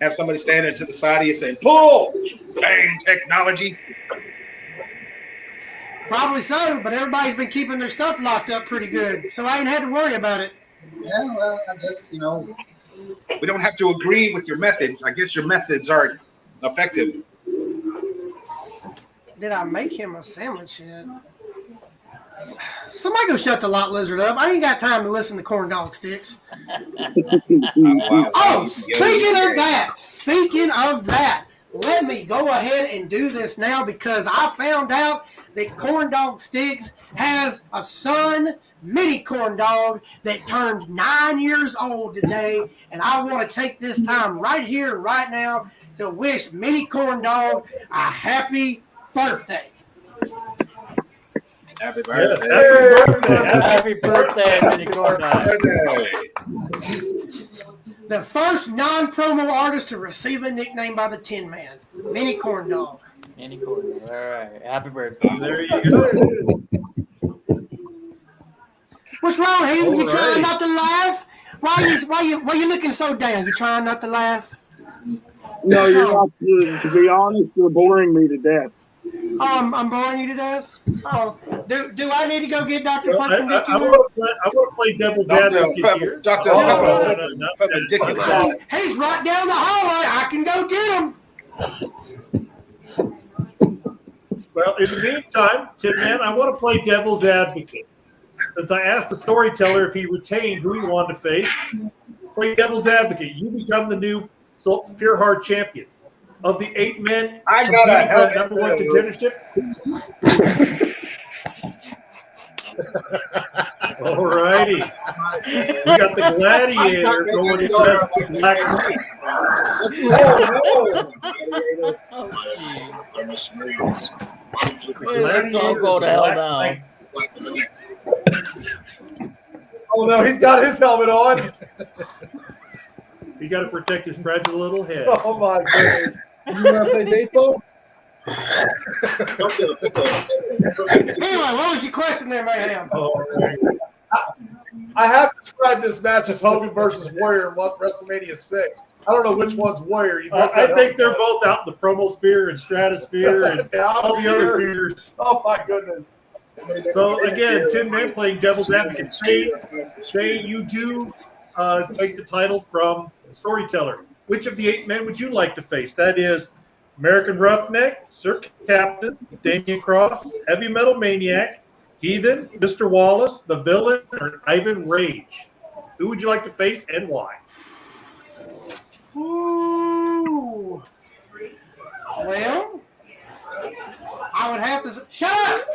Have somebody standing to the side of you saying, pull! Bang, technology. Probably so, but everybody's been keeping their stuff locked up pretty good, so I ain't had to worry about it. Yeah, well, I guess, we don't have to agree with your methods. I guess your methods are effective. Did I make him a sandwich yet? Somebody go shut the lot lizard up. I ain't got time to listen to corn dog sticks. Oh, speaking of that, let me go ahead and do this now because I found out that Corn Dog Sticks has a son, Mini Corn Dog, that turned 9 years old today, and I want to take this time right here, right now, to wish Mini Corn Dog a happy birthday. Happy birthday. Yes, happy birthday, Mini Corn Dog. The first non-promo artist to receive a nickname by the Tin Man, Mini Corn Dog. Mini Corn Dog. All right. Happy birthday. There you go. What's wrong, Haven? You All trying right. not to laugh? Why you looking so down? You trying not to laugh? No, you're not. To be honest, you're boring me to death. I'm boring you to death. Oh, do I need to go get Dr. Well, I Perpendicular? want to play devil's advocate here. Dr. Perpendicular. He's right down the hallway. I can go get him. Well, in the meantime, Tin Man, I want to play devil's advocate. Since I asked the storyteller if he retained who he wanted to face, play devil's advocate. You become the new Pure Heart champion. Of the 8 men competing for the number 1 contendership. All righty. We got the Gladiator going to the Black Let's all go to hell now. Oh no, he's got his helmet on. You got to protect his fragile little head. Oh my goodness. You want to play baseball? Anyway, what was your question there, Mayhem? I have described this match as Hogan versus Warrior in WrestleMania 6. I don't know which one's Warrior. I think they're both out in the promo sphere and stratosphere and all the other spheres. Oh my goodness. So again, Tin Man playing devil's advocate. Say you do take the title from Storyteller. Which of the 8 men would you like to face? That is American Roughneck, Sir Captain, Damien Cross, Heavy Metal Maniac, Heathen, Mr. Wallace, the Villain, or Ivan Rage. Who would you like to face and why? Ooh. Well, I would have to shut up.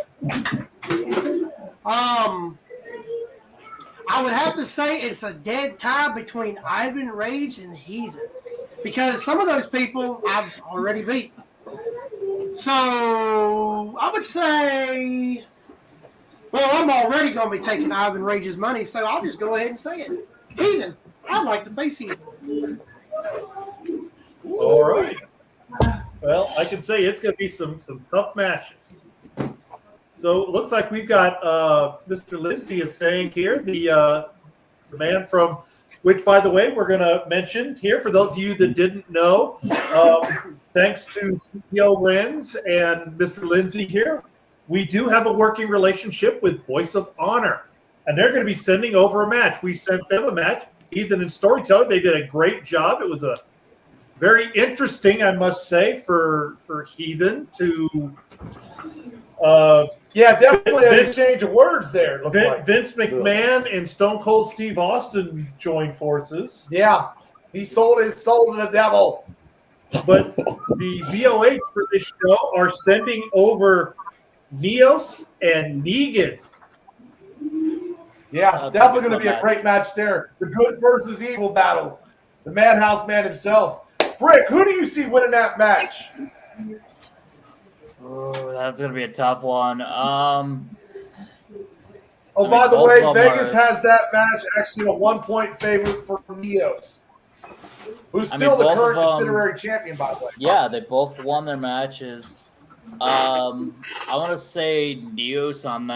I would have to say it's a dead tie between Ivan Rage and Heathen. Because some of those people I've already beat. So I would say, well, I'm already going to be taking Ivan Rage's money, so I'll just go ahead and say it. Heathen. I'd like to face Heathen. All right. Well, I can say it's going to be some tough matches. So it looks like we've got Mr. Lindsay is saying here, the man from, which, by the way, we're going to mention here for those of you that didn't know, thanks to CEO Renz and Mr. Lindsay here, we do have a working relationship with Voice of Honor, and they're going to be sending over a match. We sent them a match, Heathen and Storyteller. They did a great job. It was a very interesting, I must say, for Heathen to yeah, definitely an exchange of words there. Vince McMahon and Stone Cold Steve Austin joined forces. Yeah, he sold his soul to the devil. But the VOH for this show are sending over Neos and Negan. Yeah, That's definitely going to a good be a great match there. The good versus evil battle. The Madhouse Man himself. Brick, who do you see winning that match? Oh, that's going to be a tough one. Oh, by the way, Vegas has that match actually a 1-point favorite for Neos, who's still the current considerary champion, by the way. Yeah, they both won their matches. I want to say Neos on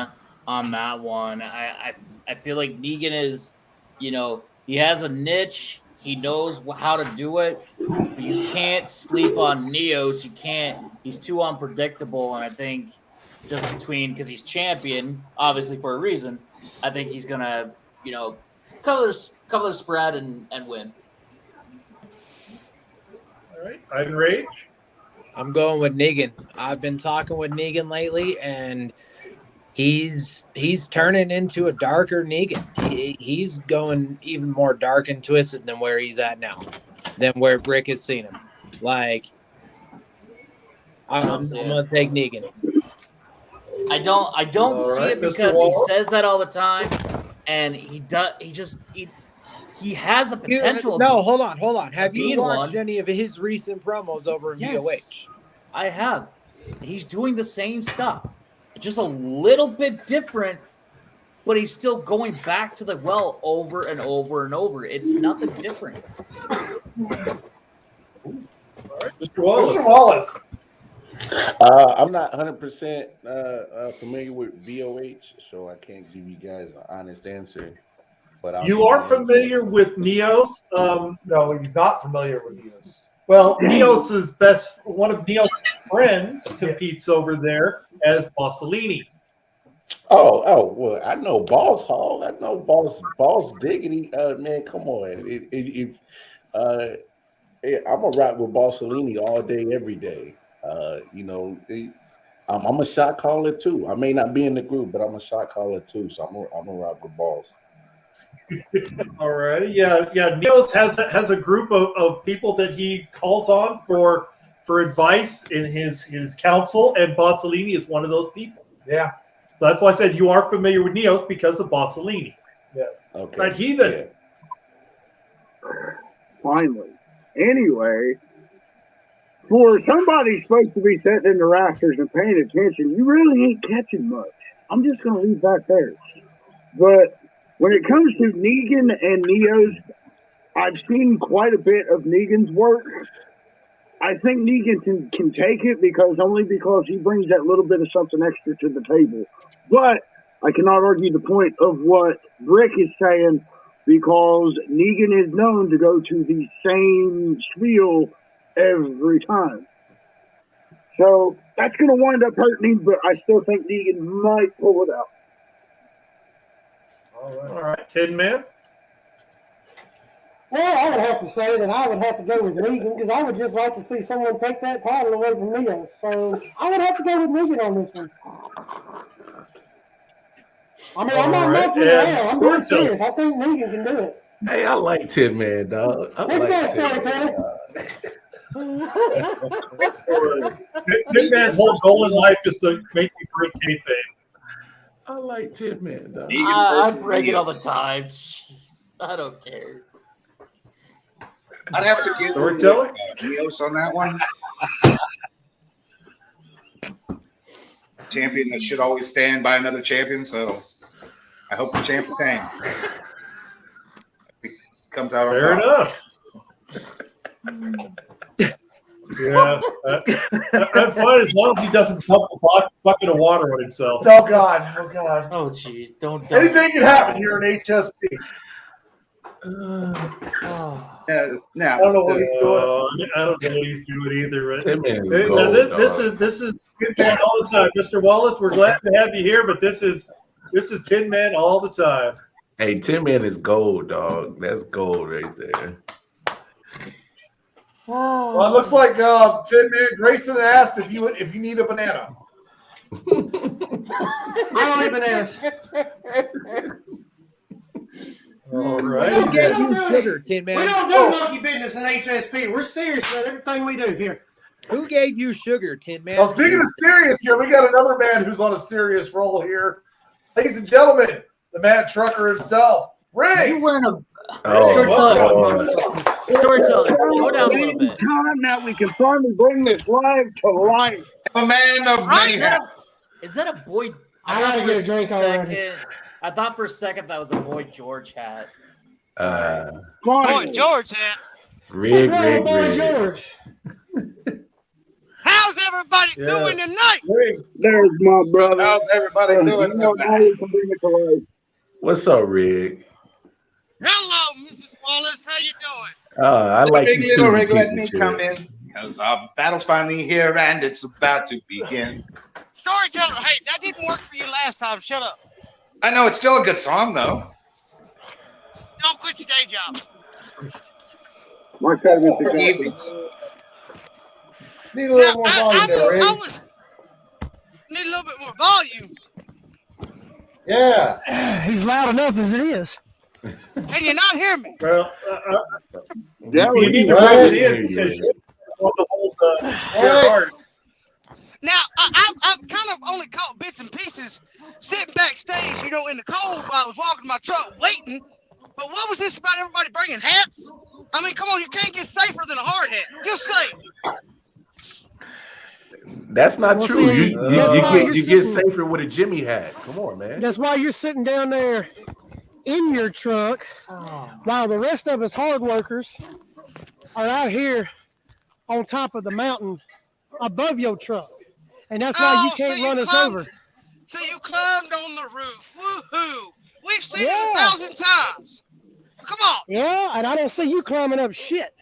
that one. I feel like Negan is, he has a niche. He knows how to do it. But you can't sleep on Neos. You can't. He's too unpredictable. And I think just because he's champion, obviously for a reason, I think he's going to, cover the spread and win. All right, Ivan Rage. I'm going with Negan. I've been talking with Negan lately, and he's turning into a darker Negan. He's going even more dark and twisted than where he's at now, than where Brick has seen him. Like, I'm gonna take Negan. I don't see it because he says that all the time, and he does. He has a potential. No, hold on. Have you watched any of his recent promos over in VOH? I have. He's doing the same stuff, just a little bit different, but he's still going back to the well over and over and over. It's nothing different. Mr. Wallace. Mr. Wallace. I'm not 100% familiar with VOH, so I can't give you guys an honest answer. But you are familiar with Neos? No, he's not familiar with Neos. Well, one of Neos' friends competes over there as Bossellini. Oh, well, I know Boss Hall. I know Boss Diggity. Man, come on. I'm a rock with Bossellini all day, every day. I'm a shot caller too. I may not be in the group, but I'm a shot caller too. So I'm a rock with Boss. All right, yeah. Neos has a group of people that he calls on for advice in his council, and Bossellini is one of those people. Yeah. So that's why I said you are familiar with Neos because of Bossellini. Yes. Okay. Right, Heathen. Yeah. Finally. Anyway, for somebody supposed to be sitting in the rafters and paying attention, you really ain't catching much. I'm just going to leave that there. But when it comes to Negan and Neos, I've seen quite a bit of Negan's work. I think Negan can take it because he brings that little bit of something extra to the table. But I cannot argue the point of what Brick is saying because Negan is known to go to the same spiel every time. So that's going to wind up hurting him, but I still think Negan might pull it out. All right, Tin Man. Well, I would have to say that I would have to go with Negan because I would just like to see someone take that title away from Neos. So I would have to go with Negan on this one. I mean, I'm not mucking around. I'm being serious. I think Negan can do it. Hey, I like Tin Man, dog. Tin Man's whole goal in life is to make you break kayfabe. I like Tin Man, dog. I break it all the time. Jeez, I don't care. I'd have to give Storyteller? Neos on that one. Champion that should always stand by another champion, so I hope the champ retains. Comes out on Fair top. enough. Yeah, I'm fine as long as he doesn't dump a bucket of water on himself. Oh God! Oh jeez! Don't. Anything can happen here in HSP. Now, I don't know what he's doing. I don't know what he's doing either. Right? Tin Man is Hey, gold, now, this dog. is Tin Man all the time, Mr. Wallace. We're glad to have you here, but this is Tin Man all the time. Hey, Tin Man is gold, dog. That's gold right there. Well, it looks like Tin Man Grayson asked if you need a banana. I don't eat bananas. All Who right. gave you sugar, Tin Man? We don't do monkey business in HSP. We're serious about everything we do here. Who gave you sugar, Tin Man? Well, speaking of serious here, we got another man who's on a serious roll here. Ladies and gentlemen, the mad trucker himself, Ray. You wearing a Oh, Storyteller? Go down a little bit. Time now we can finally bring this live to life. A man of mayhem. Is that a boy? I gotta get a drink already. I thought for a second that was a Boy George hat. Boy, George hat. Rig. George. How's everybody doing tonight? there's my brother. How's everybody doing Now tonight? we can bring it to life. What's up, Rig? Hello, Mrs. Wallace. How you doing? I like Big you little too. rig, let me Pizza come Chip. in. Because our battle's finally here and it's about to begin. Storyteller, hey, that didn't work for you last time. Shut up. I know it's still a good song, though. Don't quit your day job. My segment's For exactly. evenings. Need a little more volume there, Rig. Need a little bit more volume. Yeah. He's loud enough as it is. Can you not hear me? Well, Yeah, you need to Right. rein it in because you want to hold your Hey. heart. Now, I've kind of only caught bits and pieces sitting backstage, in the cold while I was walking my truck waiting. But what was this about everybody bringing hats? I mean, come on, you can't get safer than a hard hat. Just say. That's not Well, true. see, You get safer with a Jimmy hat. Come on, man. That's why you're sitting down there in your truck while the rest of us hard workers are out here on top of the mountain above your truck. And that's why you can't run us over. So you climbed on the roof. Woohoo! We've seen it Yeah. 1,000 times. Come on. Yeah, and I don't see you climbing up shit.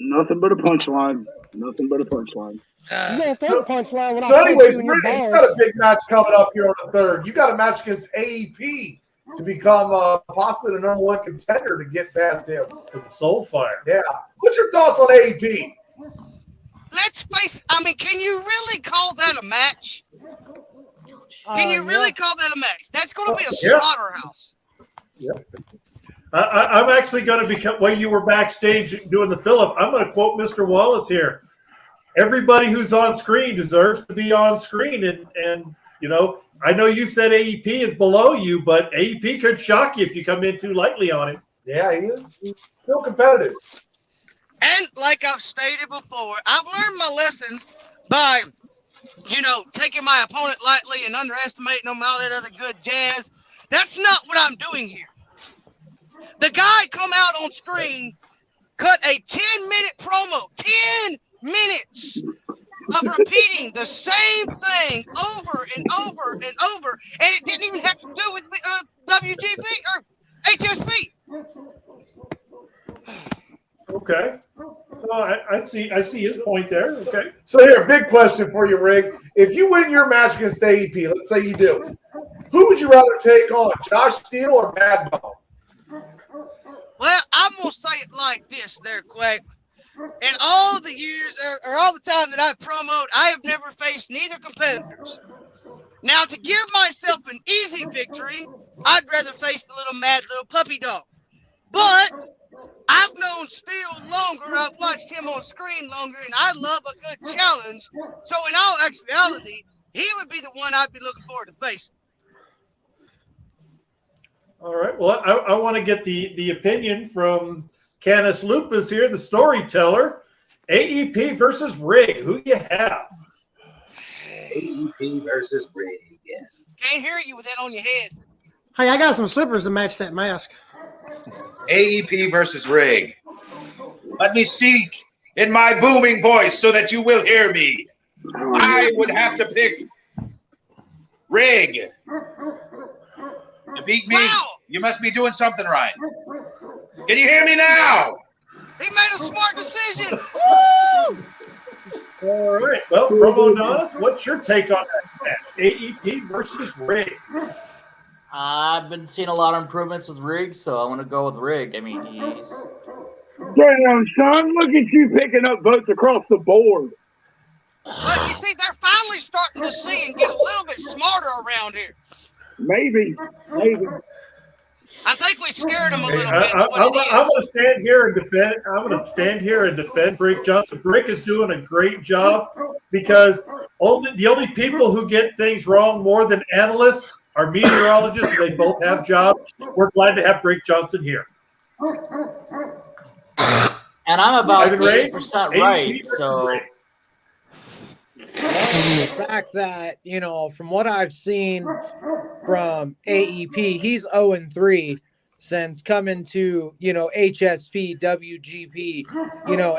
nothing but a punchline. Nothing but a punchline. You don't throw a punchline when So, I punch anyways, you in your Rick, you balls. got a big match coming up here on the 3rd. You got a match against AEP to become possibly the number 1 contender to get past him. For the Soulfire. Yeah. What's your thoughts on AEP? Let's face. I mean, can you really call that a match? Can you really call that a match? That's going to be a slaughterhouse. I'm actually going to become, while you were backstage doing the Phillip, I'm going to quote Mr. Wallace here. Everybody who's on screen deserves to be on screen. And I know you said AEP is below you, but AEP could shock you if you come in too lightly on him. Yeah, he is. He's still competitive. And like I've stated before, I've learned my lessons by, taking my opponent lightly and underestimating them and all that other good jazz. That's not what I'm doing here. The guy come out on screen, cut a 10-minute promo, 10 minutes of repeating the same thing over and over and over, and it didn't even have to do with WGP or HSP. Okay. So I see his point there. Okay. So here, big question for you, Rick. If you win your match against AEP, let's say you do, who would you rather take on, Josh Steele or Mad Dog? Well, I'm going to say it like this there, Quack. In all the years or all the time that I've promoted, I have never faced neither competitors. Now, to give myself an easy victory, I'd rather face the little mad little puppy dog. But I've known Steele longer. I've watched him on screen longer, and I love a good challenge. So in all actuality, he would be the one I'd be looking forward to facing. All right. Well, I want to get the opinion from Canis Lupus here, the storyteller. AEP versus Rig. Who do you have? AEP versus Rig. Yeah. Can't hear you with that on your head. Hey, I got some slippers to match that mask. AEP versus Rig. Let me speak in my booming voice so that you will hear me. I would have to pick Rig. To beat me, you must be doing something right. Can you hear me now? He made a smart decision. Woo! All right. Well, Promodamus, what's your take on that? AEP versus Rig. I've been seeing a lot of improvements with Rig, so I want to go with Rig. I mean, he's... Damn, son, look at you picking up votes across the board. But you see, they're finally starting to see and get a little bit smarter around here. Maybe. I think we scared them a little I'm bit. going to stand here and defend. I'm going to stand here and defend Brick Johnson. Brick is doing a great job because the only people who get things wrong more than analysts are meteorologists. They both have jobs. We're glad to have Brick Johnson here. And I'm about Ivan Ray, 80% right, so... The fact that, from what I've seen from AEP, he's 0-3 since coming to, HSP, WGP,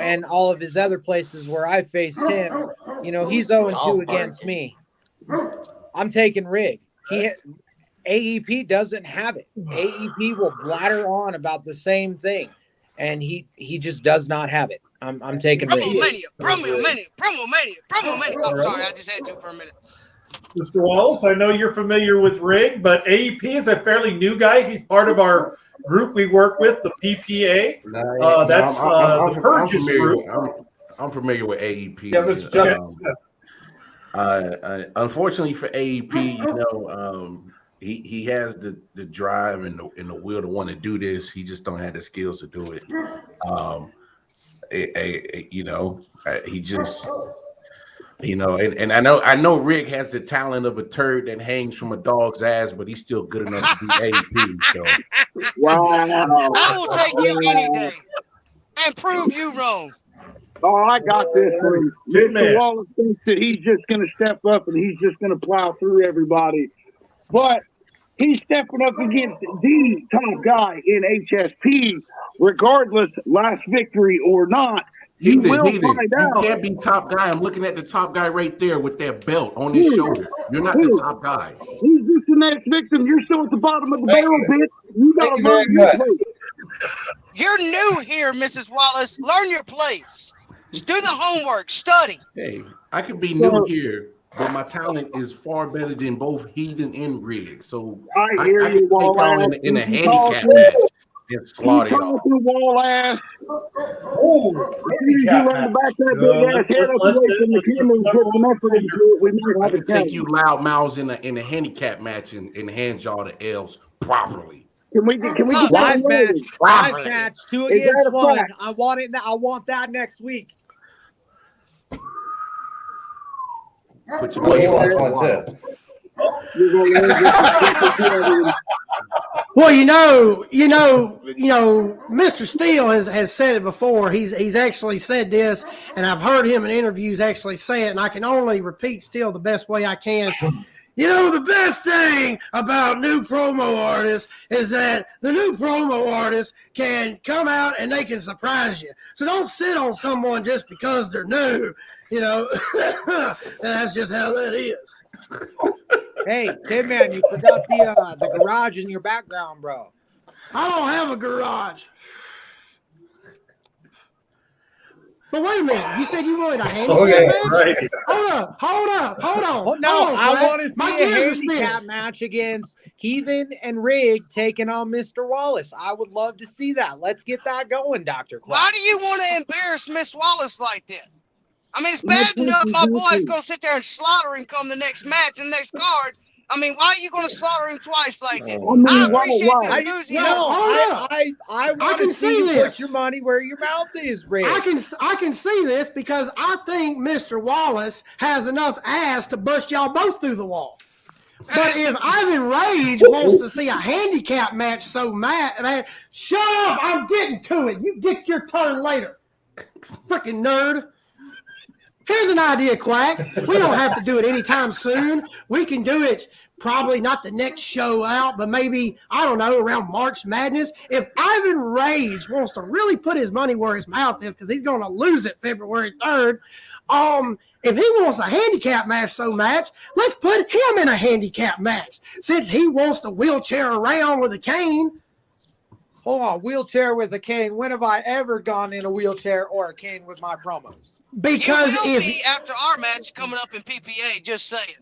and all of his other places where I faced him. He's 0-2 against me. I'm taking Rig. AEP doesn't have it. AEP will bladder on about the same thing, and he just does not have it. I'm taking Rig. Promomania. I'm sorry, I just had to for a minute. Mr. Wallace, I know you're familiar with Rig, but AEP is a fairly new guy. He's part of our group we work with, the PPA. That's the Purges group. I'm familiar with AEP. Yeah, Mr. Justice Smith. Unfortunately for AEP, he has the drive and the will to want to do this. He just don't have the skills to do it. He just, and I know Rick has the talent of a turd that hangs from a dog's ass, but he's still good enough to be AP. So Wow. I will take you any day and prove you wrong. Oh, I got this one. Mr. Wallace thinks that he's just going to step up and he's just going to plow through everybody. But he's stepping up against the top guy in HSP, regardless, last victory or not. You can't be top guy. I'm looking at the top guy right there with that belt on his shoulder. You're not the top guy. He's just the next victim. You're still at the bottom of the barrel, bitch. You got to learn your place. You're new here, Mrs. Wallace. Learn your place. Just do the homework. Study. Hey, I could be new here, but my talent is far better than both Heathen and Rig. So I hear can you, take y'all in a handicap match and slaughter y'all. Wall ass. Oh, you run back that big ass head up away from the camera and put some effort into it. We might I have can take you loud mouths in a handicap match and hand y'all the L's properly. Can we get live match 2 against 1? I want that next week. Put your money wants one too. Well, Mr. Steele has said it before. He's actually said this, and I've heard him in interviews actually say it, and I can only repeat Steele the best way I can. The best thing about new promo artists is that the new promo artists can come out and they can surprise you. So don't sit on someone just because they're new. That's just how that is. Hey, Tin Man, you forgot the garage in your background, bro. I don't have a garage. But wait a minute, you said you wanted a handicap match? Right. Hold up. Oh, no, I want to see a handicap match against Heathen and Rig taking on Mr. Wallace. I would love to see that. Let's get that going, Dr. Quack. Why do you want to embarrass Miss Wallace like that? I mean, it's bad enough my boy's going to sit there and slaughter him come the next match and the next card. I mean, why are you going to slaughter him twice like that? I appreciate the enthusiasm. I want to see you put your money where your mouth is, Rig. I can see this because I think Mr. Wallace has enough ass to bust y'all both through the wall. But if Ivan Rage wants to see a handicap match so mad, shut up, I'm getting to it. You get your turn later. Freaking nerd. Here's an idea, Quack. We don't have to do it anytime soon. We can do it probably not the next show out, but maybe, I don't know, around March Madness. If Ivan Rage wants to really put his money where his mouth is, because he's going to lose it February 3rd, if he wants a handicap match so match, let's put him in a handicap match. Since he wants to wheelchair around with a cane. Hold on, wheelchair with a cane. When have I ever gone in a wheelchair or a cane with my promos? Because you will be after our match coming up in PPA, just saying.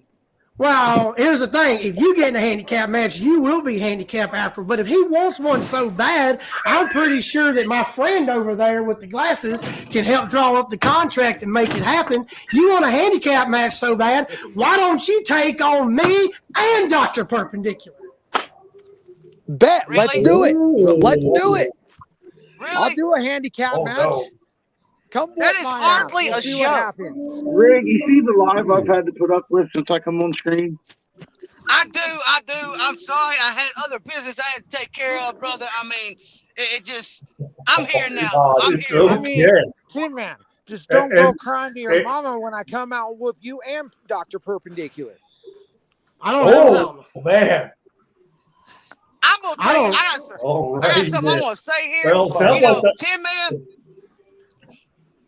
Well, here's the thing. If you get in a handicap match, you will be handicapped after. But if he wants one so bad, I'm pretty sure that my friend over there with the glasses can help draw up the contract and make it happen. You want a handicap match so bad, why don't you take on me and Dr. Perpendicular? Bet. Really? Let's do it. Let's do it. Really? I'll do a handicap match. No. Come That with is my hardly ass. Let's a see show. what happens. Rig, you see the live I've had to put up with since I come on screen? I do. I'm sorry. I had other business I had to take care of, brother. I mean, it just, I'm here now. I'm It's here. okay. I mean, Tin Man, just don't go crying to your mama when I come out and whoop you and Dr. Perpendicular. I don't know. Oh, man. I'm going to tell you, I got something I want to say here. Well, sounds like that.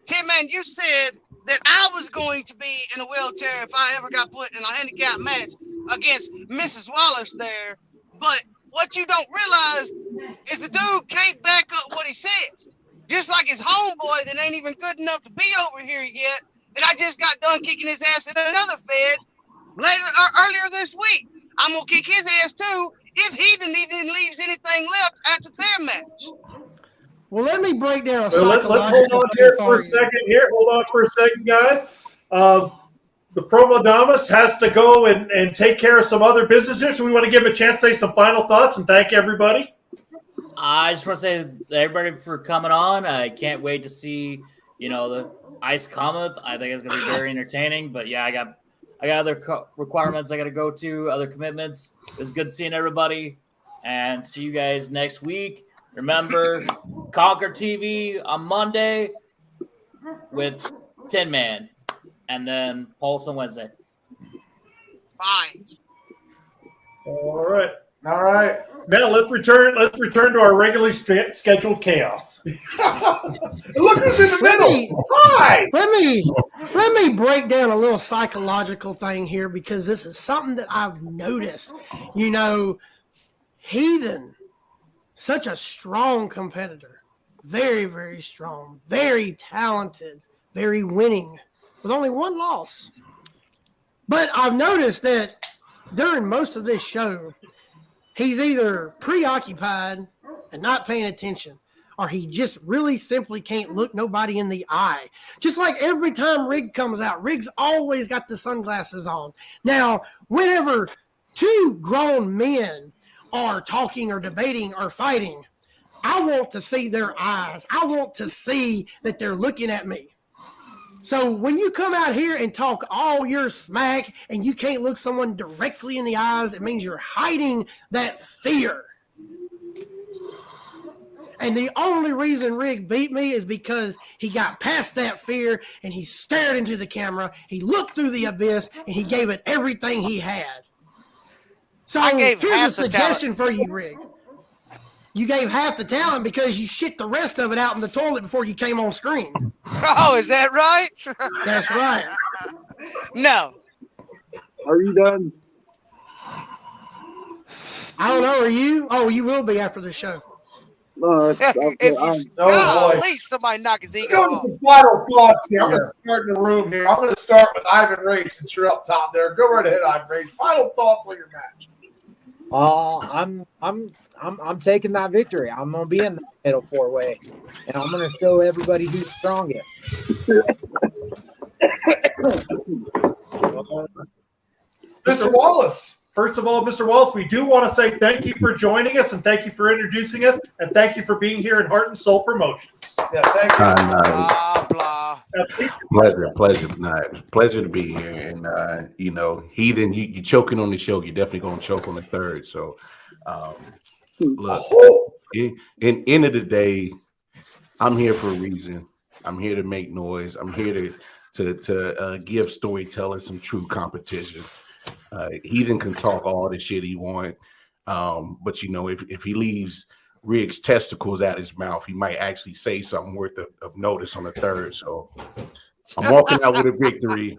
Tin Man, you said that I was going to be in a wheelchair if I ever got put in a handicap match against Mrs. Wallace there. But what you don't realize is the dude can't back up what he says. Just like his homeboy that ain't even good enough to be over here yet, that I just got done kicking his ass in another fed earlier this week. I'm going to kick his ass too if he even leaves anything left after their match. Well, let me break down a Let's hold on here for a second. Hold on for a second, guys. the Promodamus has to go and take care of some other business here. So we want to give him a chance to say some final thoughts and thank everybody. I just want to say to everybody for coming on. I can't wait to see, the Ice Cometh. I think it's going to be very entertaining. But yeah, I got other requirements I got to go to, other commitments. It was good seeing everybody, and see you guys next week. Remember, Conquer TV on Monday with Tin Man, and then Pulse on Wednesday. Bye. All right. All right. Now let's return to our regularly scheduled chaos. Look who's in the middle. Hi. Let me break down a little psychological thing here, because this is something that I've noticed. Heathen, such a strong competitor, very, very strong, very talented, very winning, with only one loss. But I've noticed that during most of this show, he's either preoccupied and not paying attention, or he just really simply can't look nobody in the eye. Just like every time Rig comes out, Rig's always got the sunglasses on. Now, whenever two grown men are talking or debating or fighting, I want to see their eyes. I want to see that they're looking at me. So when you come out here and talk all your smack and you can't look someone directly in the eyes, it means you're hiding that fear. And the only reason Rig beat me is because he got past that fear and he stared into the camera, he looked through the abyss, and he gave it everything he had. So here's a suggestion for you, Rig. You gave half the talent because you shit the rest of it out in the toilet before you came on screen. Oh, is that right? That's right. No. Are you done? I don't know. Are you? Oh, you will be after the show. At least somebody knock his ego Let's go to off. some final thoughts here. I'm going to start in the room here. I'm going to start with Ivan Rage since you're up top there. Go right ahead, Ivan Rage. Final thoughts on your match. I'm taking that victory. I'm gonna be in the middle four-way, and I'm gonna show everybody who's strongest. Mr. Wallace. First of all, Mr. Wallace, we do want to say thank you for joining us, and thank you for introducing us, and thank you for being here at Heart and Soul Promotions. Yeah, thank you. Blah, blah. Pleasure to be here. And Heathen, you choking on the show. You're definitely gonna choke on the third. So look, in end of the day, I'm here for a reason. I'm here to make noise. I'm here to give Storyteller some true competition. Heathen can talk all the shit he want, but if he leaves Rig's testicles out his mouth, he might actually say something worth of notice on the third. So I'm walking out with a victory,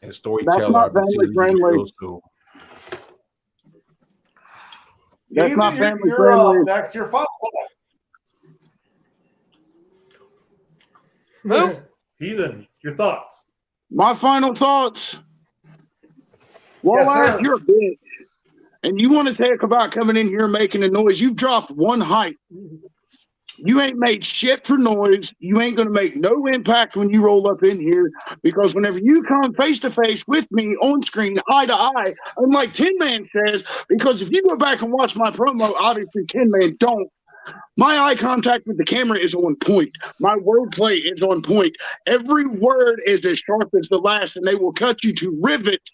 and Storyteller. That's not family friendly. That's not family friendly. Next, your final thoughts. Who? Heathen, your thoughts. My final thoughts. Yes, sir. You're a bitch. And you want to talk about coming in here making a noise. You've dropped one height. You ain't made shit for noise. You ain't going to make no impact when you roll up in here, because whenever you come face to face with me on screen, eye to eye, unlike Tin Man says, because if you go back and watch my promo, obviously Tin Man don't. My eye contact with the camera is on point. My wordplay is on point. Every word is as sharp as the last, and they will cut you to rivets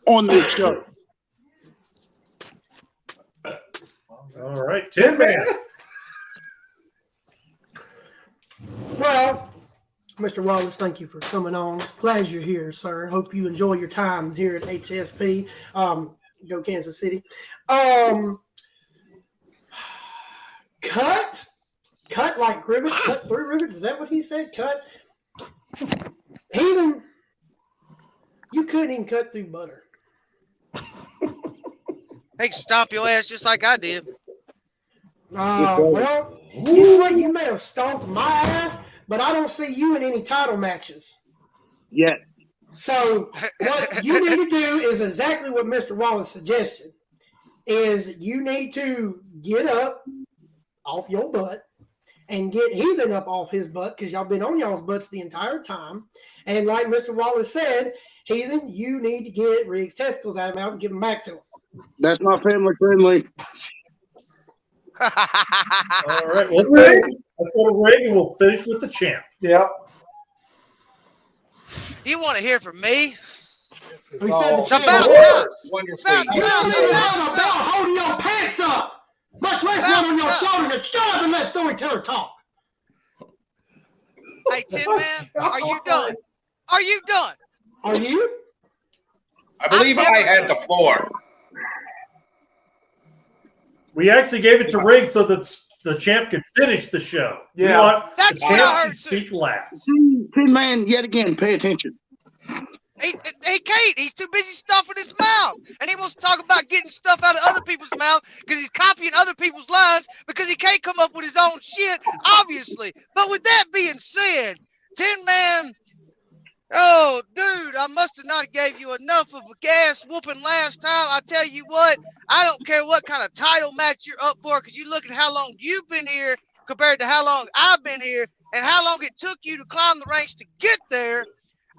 on this show. All right, Tin Man. Well, Mr. Wallace, thank you for coming on. Glad you're here, sir. Hope you enjoy your time here at HSP. Go Kansas City. Cut like rivets, cut through rivets. Is that what he said? Cut. Even you couldn't even cut through butter. Hey, stomp your ass just like I did. Well, you know what? You may have stomped my ass, but I don't see you in any title matches. Yeah. So what you need to do is exactly what Mr. Wallace suggested, is you need to get up off your butt and get Heathen up off his butt because y'all been on y'all's butts the entire time. And like Mr. Wallace said, Heathen, you need to get Riggs' testicles out of his mouth and give them back to him. That's not family friendly. All right, well, let's go to Rig, and we'll finish with the champ. Yep. You want to hear from me? We said the It's champ. about time. Wonderful. You don't even have a belt holding your pants up, much less one on your shoulder to shut up and let Storyteller talk. Hey, Tim, man, are you done? Are you done? Are you? I believe I had the floor. We actually gave it to Rig so that the champ could finish the show. Yeah. We want That's the what I champ heard, should speak last. Tin Man, yet again, pay attention. He can't. He's too busy stuffing his mouth. And he wants to talk about getting stuff out of other people's mouth because he's copying other people's lines because he can't come up with his own shit, obviously. But with that being said, Tin Man, oh, dude, I must have not gave you enough of a gas whooping last time. I tell you what, I don't care what kind of title match you're up for because you look at how long you've been here compared to how long I've been here and how long it took you to climb the ranks to get there.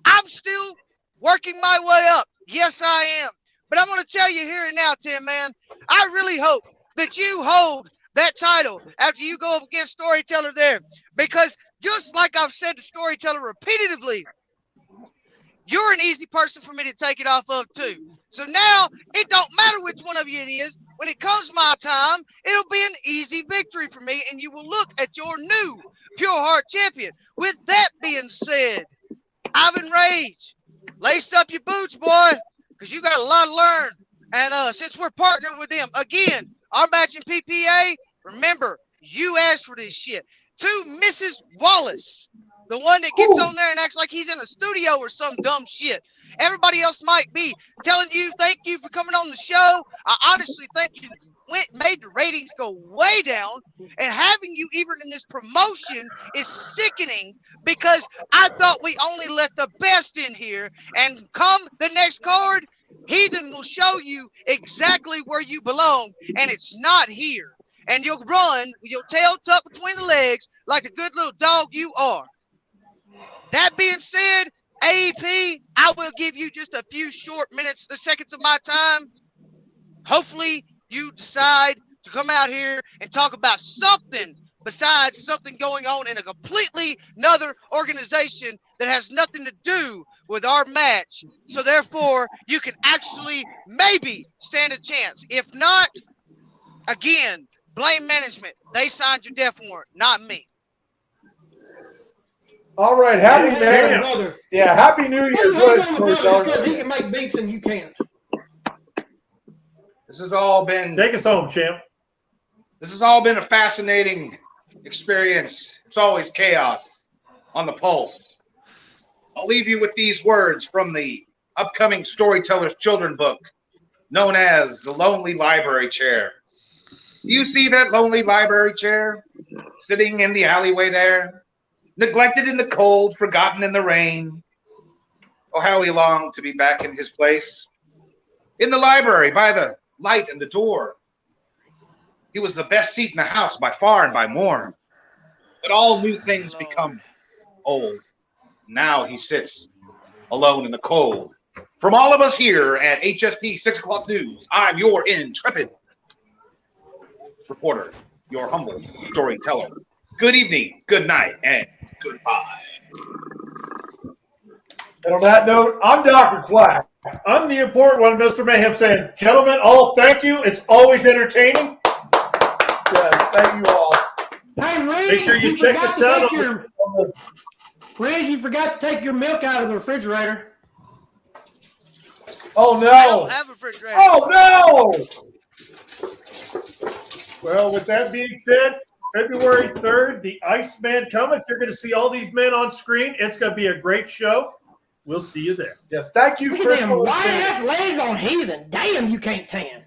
I'm still working my way up. Yes, I am. But I'm going to tell you here and now, Tim, man, I really hope that you hold that title after you go up against Storyteller there. Because just like I've said to Storyteller repeatedly, you're an easy person for me to take it off of, too. So now it don't matter which one of you it is. When it comes my time, it'll be an easy victory for me, and you will look at your new Pure Heart champion. With that being said, Ivan Rage, lace up your boots, boy, because you got a lot to learn. And since we're partnering with them, again, our match in PPA, remember, you asked for this shit. To Mrs. Wallace, the one that gets on there and acts like he's in a studio or some dumb shit. Everybody else might be telling you thank you for coming on the show. I honestly think you made the ratings go way down, and having you even in this promotion is sickening because I thought we only let the best in here, and come the next card, Heathen will show you exactly where you belong, and it's not here. And you'll run with your tail tucked between the legs like the good little dog you are. That being said, AEP, I will give you just a few short minutes, seconds of my time. Hopefully, you decide to come out here and talk about something besides something going on in a completely another organization that has nothing to do with our match. So therefore, you can actually maybe stand a chance. If not, again, blame management. They signed your death warrant, not me. All right, happy Happy New Year, good Storyteller. Because he can make beats and you can't. This has all been. Take us home, champ. This has all been a fascinating experience. It's always chaos on the pulse. I'll leave you with these words from the upcoming Storyteller's Children book, known as The Lonely Library Chair. Do you see that lonely library chair sitting in the alleyway there? Neglected in the cold, forgotten in the rain. Oh, how he longed to be back in his place. In the library, by the light and the door. He was the best seat in the house by far and by more. But all new things become old. Now he sits alone in the cold. From all of us here at HSP 6 O'Clock News, I'm your intrepid reporter, your humble storyteller. Good evening, good night, and goodbye. And on that note, I'm Dr. Quack. I'm the important one, Mr. Mayhem, saying, gentlemen, all thank you. It's always entertaining. Yes, thank you all. Hey, Ray, Make sure you check us out. Ray, you forgot to take your milk out of the refrigerator. Oh, no. I don't have a refrigerator. Oh, no. Well, with that being said, February 3rd, the Iceman Cometh. You're going to see all these men on screen. It's going to be a great show. We'll see you there. Yes, thank you, Look at Chris. them wide-ass legs on Heathen. Damn, you can't tan.